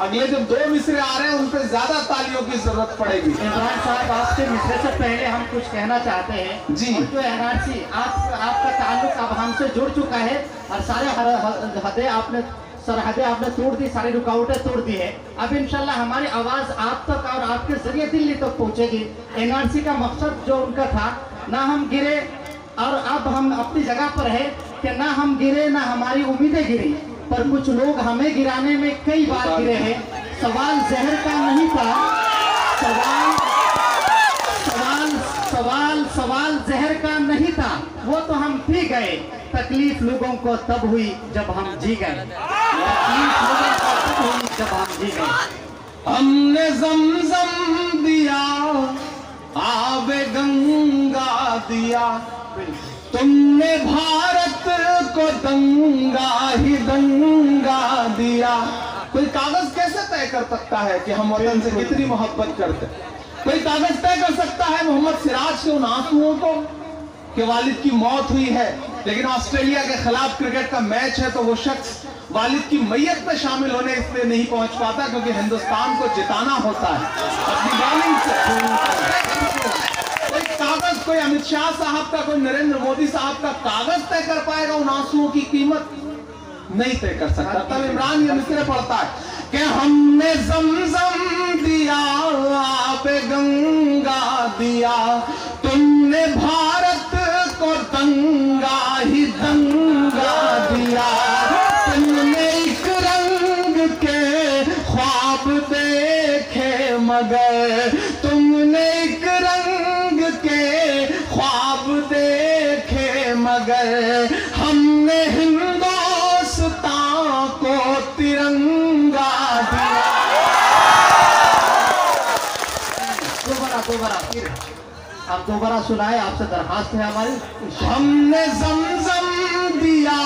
अगले जो 2 मिसरे आ रहे हैं उन पे ज्यादा तालियों की जरूरत पड़ेगी। इमरान साहब, आपके मिसरे से पहले हम कुछ कहना चाहते हैं जी। और जो एनआरसी आपका ताल्लुक अब हमसे जुड़ चुका है और सारे सरहदें आपने तोड़ दी, सारी रुकावटें तोड़ दी है। अब इंशाल्लाह हमारी आवाज आप तक और आपके जरिए दिल्ली तक पहुंचेगी। एनआरसी का मकसद जो उनका था, ना हम गिरे और अब हम अपनी जगह पर है कि ना हम गिरे ना हमारी उम्मीदें गिरी, पर कुछ लोग हमें गिराने में कई बार गिरे हैं। सवाल जहर का नहीं था, सवाल जहर का नहीं था, वो तो हम पी गए। तकलीफ लोगों को तब हुई जब हम जी गए, तकलीफ लोगों को तब हुई जब हम जी गए। हमने ज़मज़म दिया, आबे गंगा दिया, तुमने भारत को दंगा ही दंगा दिया। कोई कागज कैसे तय कर सकता है कि हम वतन से कितनी मोहब्बत करते? कोई कागज तय कर सकता है मोहम्मद सिराज के उन आंसुओं को कि वालिद की मौत हुई है, लेकिन ऑस्ट्रेलिया के खिलाफ क्रिकेट का मैच है तो वो शख्स वालिद की मैयत में शामिल होने इसलिए नहीं पहुंच पाता क्योंकि हिंदुस्तान को जिताना होता है अपनी बॉलिंग से। कोई कागज, कोई अमित शाह साहब का, कोई नरेंद्र मोदी साहब का कागज तय कर पाएगा उन आंसुओं की कीमत? नहीं तय कर सकता। तब इमरान ये मिसरे पढ़ता है कि हमने ज़मज़म दिया, आबे गंगा दिया, तुमने भारत को दंगा ही दंगा दिया, तुमने एक रंग के ख्वाब देखे मगर, तुमने एक रंग के ख्वाब देखे मगर, हमने हिंदुस्तान को तिरंगा दिया। दोबारा फिर आप दोबारा सुनाए, आपसे दरखास्त है हमारी। हमने ज़मज़म दिया,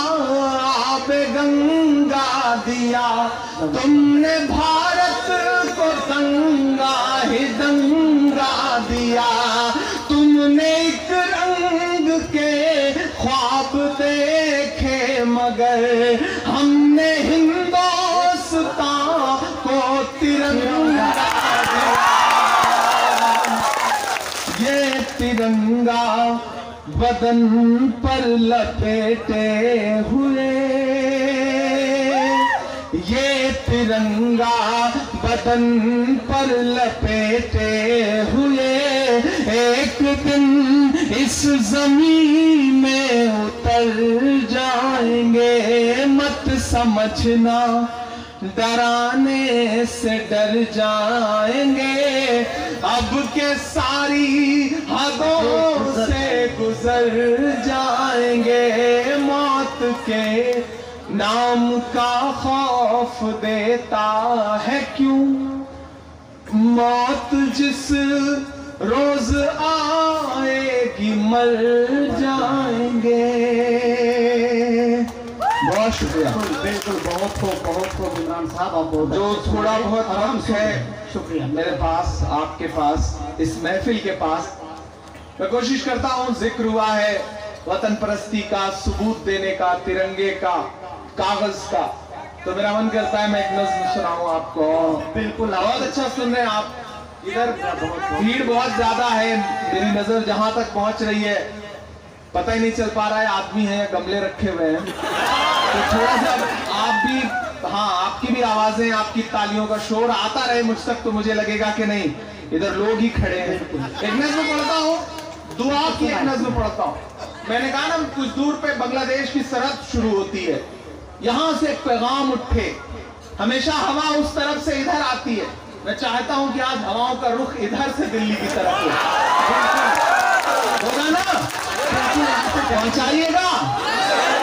आबे गंगा दिया, तुमने भारत को दंगा ही दंगा दिया, तुमने एक रंग के ख्वाब देखे मगर, हमने हिंदुस्तान को तिरंगा दिया। ये तिरंगा बदन पर लपेटे हुए, ये तिरंगा बदन पर लपेटे हुए, एक दिन इस जमीन में उतर जाएंगे, मत समझना डराने से डर जाएंगे, अब के सारी हदों से गुजर जाएंगे, मौत के नाम का खौफ देता है क्यों, मौत जिस रोज आएगी मर जाएंगे। बहुत शुक्रिया। बिल्कुल, बहुत खूब इमरान साहब, आप बहुत जो थोड़ा बहुत वक्त है शुक्रिया मेरे पास, आपके पास, इस महफिल के पास, मैं कोशिश करता हूँ। जिक्र हुआ है वतन परस्ती का, सबूत देने का, तिरंगे का, कागज का, तो मेरा मन करता है मैं एक नज़्म सुनाऊं आपको। बिल्कुल, बहुत अच्छा सुन रहे हैं आप। इधर भीड़ बहुत ज्यादा है, मेरी नजर जहां तक पहुंच रही है पता ही नहीं चल पा रहा है आदमी है या गमले रखे हुए हैं, तो थोड़ा सा आप भी, हाँ आपकी भी आवाजें, आपकी तालियों का शोर आता रहे मुझ तक, तो मुझे लगेगा कि नहीं इधर लोग ही खड़े हैं। एक नज़्म पढ़ता हूँ, दुआ की एक नज़्म पढ़ता हूँ। मैंने कहा ना कुछ दूर पे बांग्लादेश की सरहद शुरू होती है, यहां से एक पैगाम उठे, हमेशा हवा उस तरफ से इधर आती है। मैं चाहता हूं कि आज हवाओं का रुख इधर से दिल्ली की तरफ होगा ना, पहुंचाइएगा,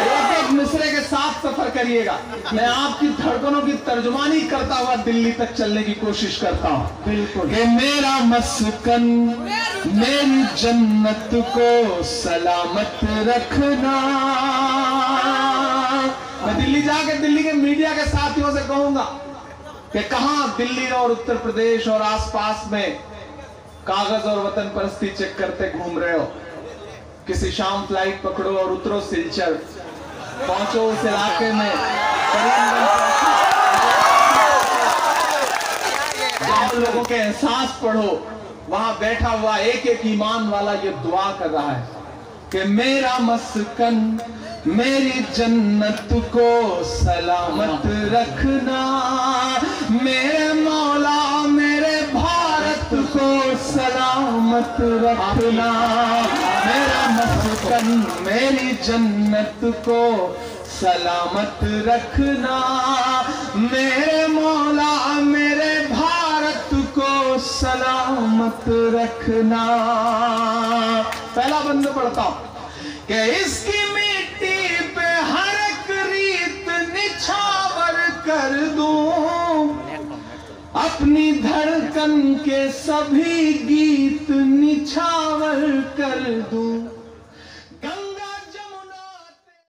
एक एक मिसरे के साथ सफर करिएगा। मैं आपकी धड़कनों की तर्जुमानी करता हुआ दिल्ली तक चलने की कोशिश करता हूं। बिल्कुल। कि मेरा मस्कन मेरी जन्नत को सलामत रखना। मैं दिल्ली जाके दिल्ली के मीडिया के साथियों से कहूंगा कि कहां दिल्ली और उत्तर प्रदेश और आसपास में कागज और वतन परस्ती चेक करते घूम रहे हो, किसी शाम फ्लाइट पकड़ो और उतरो सिलचर, पहुंचो उस इलाके में, जाओ लोगों के एहसास पढ़ो, वहां बैठा हुआ एक एक ईमान वाला ये दुआ कर रहा है कि मेरा मस्कन मेरी जन्नत को सलामत रखना, मेरे मौला मेरे भारत को सलामत रखना, मेरा मस्कन मेरी जन्नत को सलामत रखना, मेरे मौला मेरे भारत को सलामत रखना। पहला बंद पढ़ता हूं कि इसकी मिट्टी पे हर एक रीत निछावर कर दूं, अपनी धड़कन के सभी गीत निछावर कर दूं।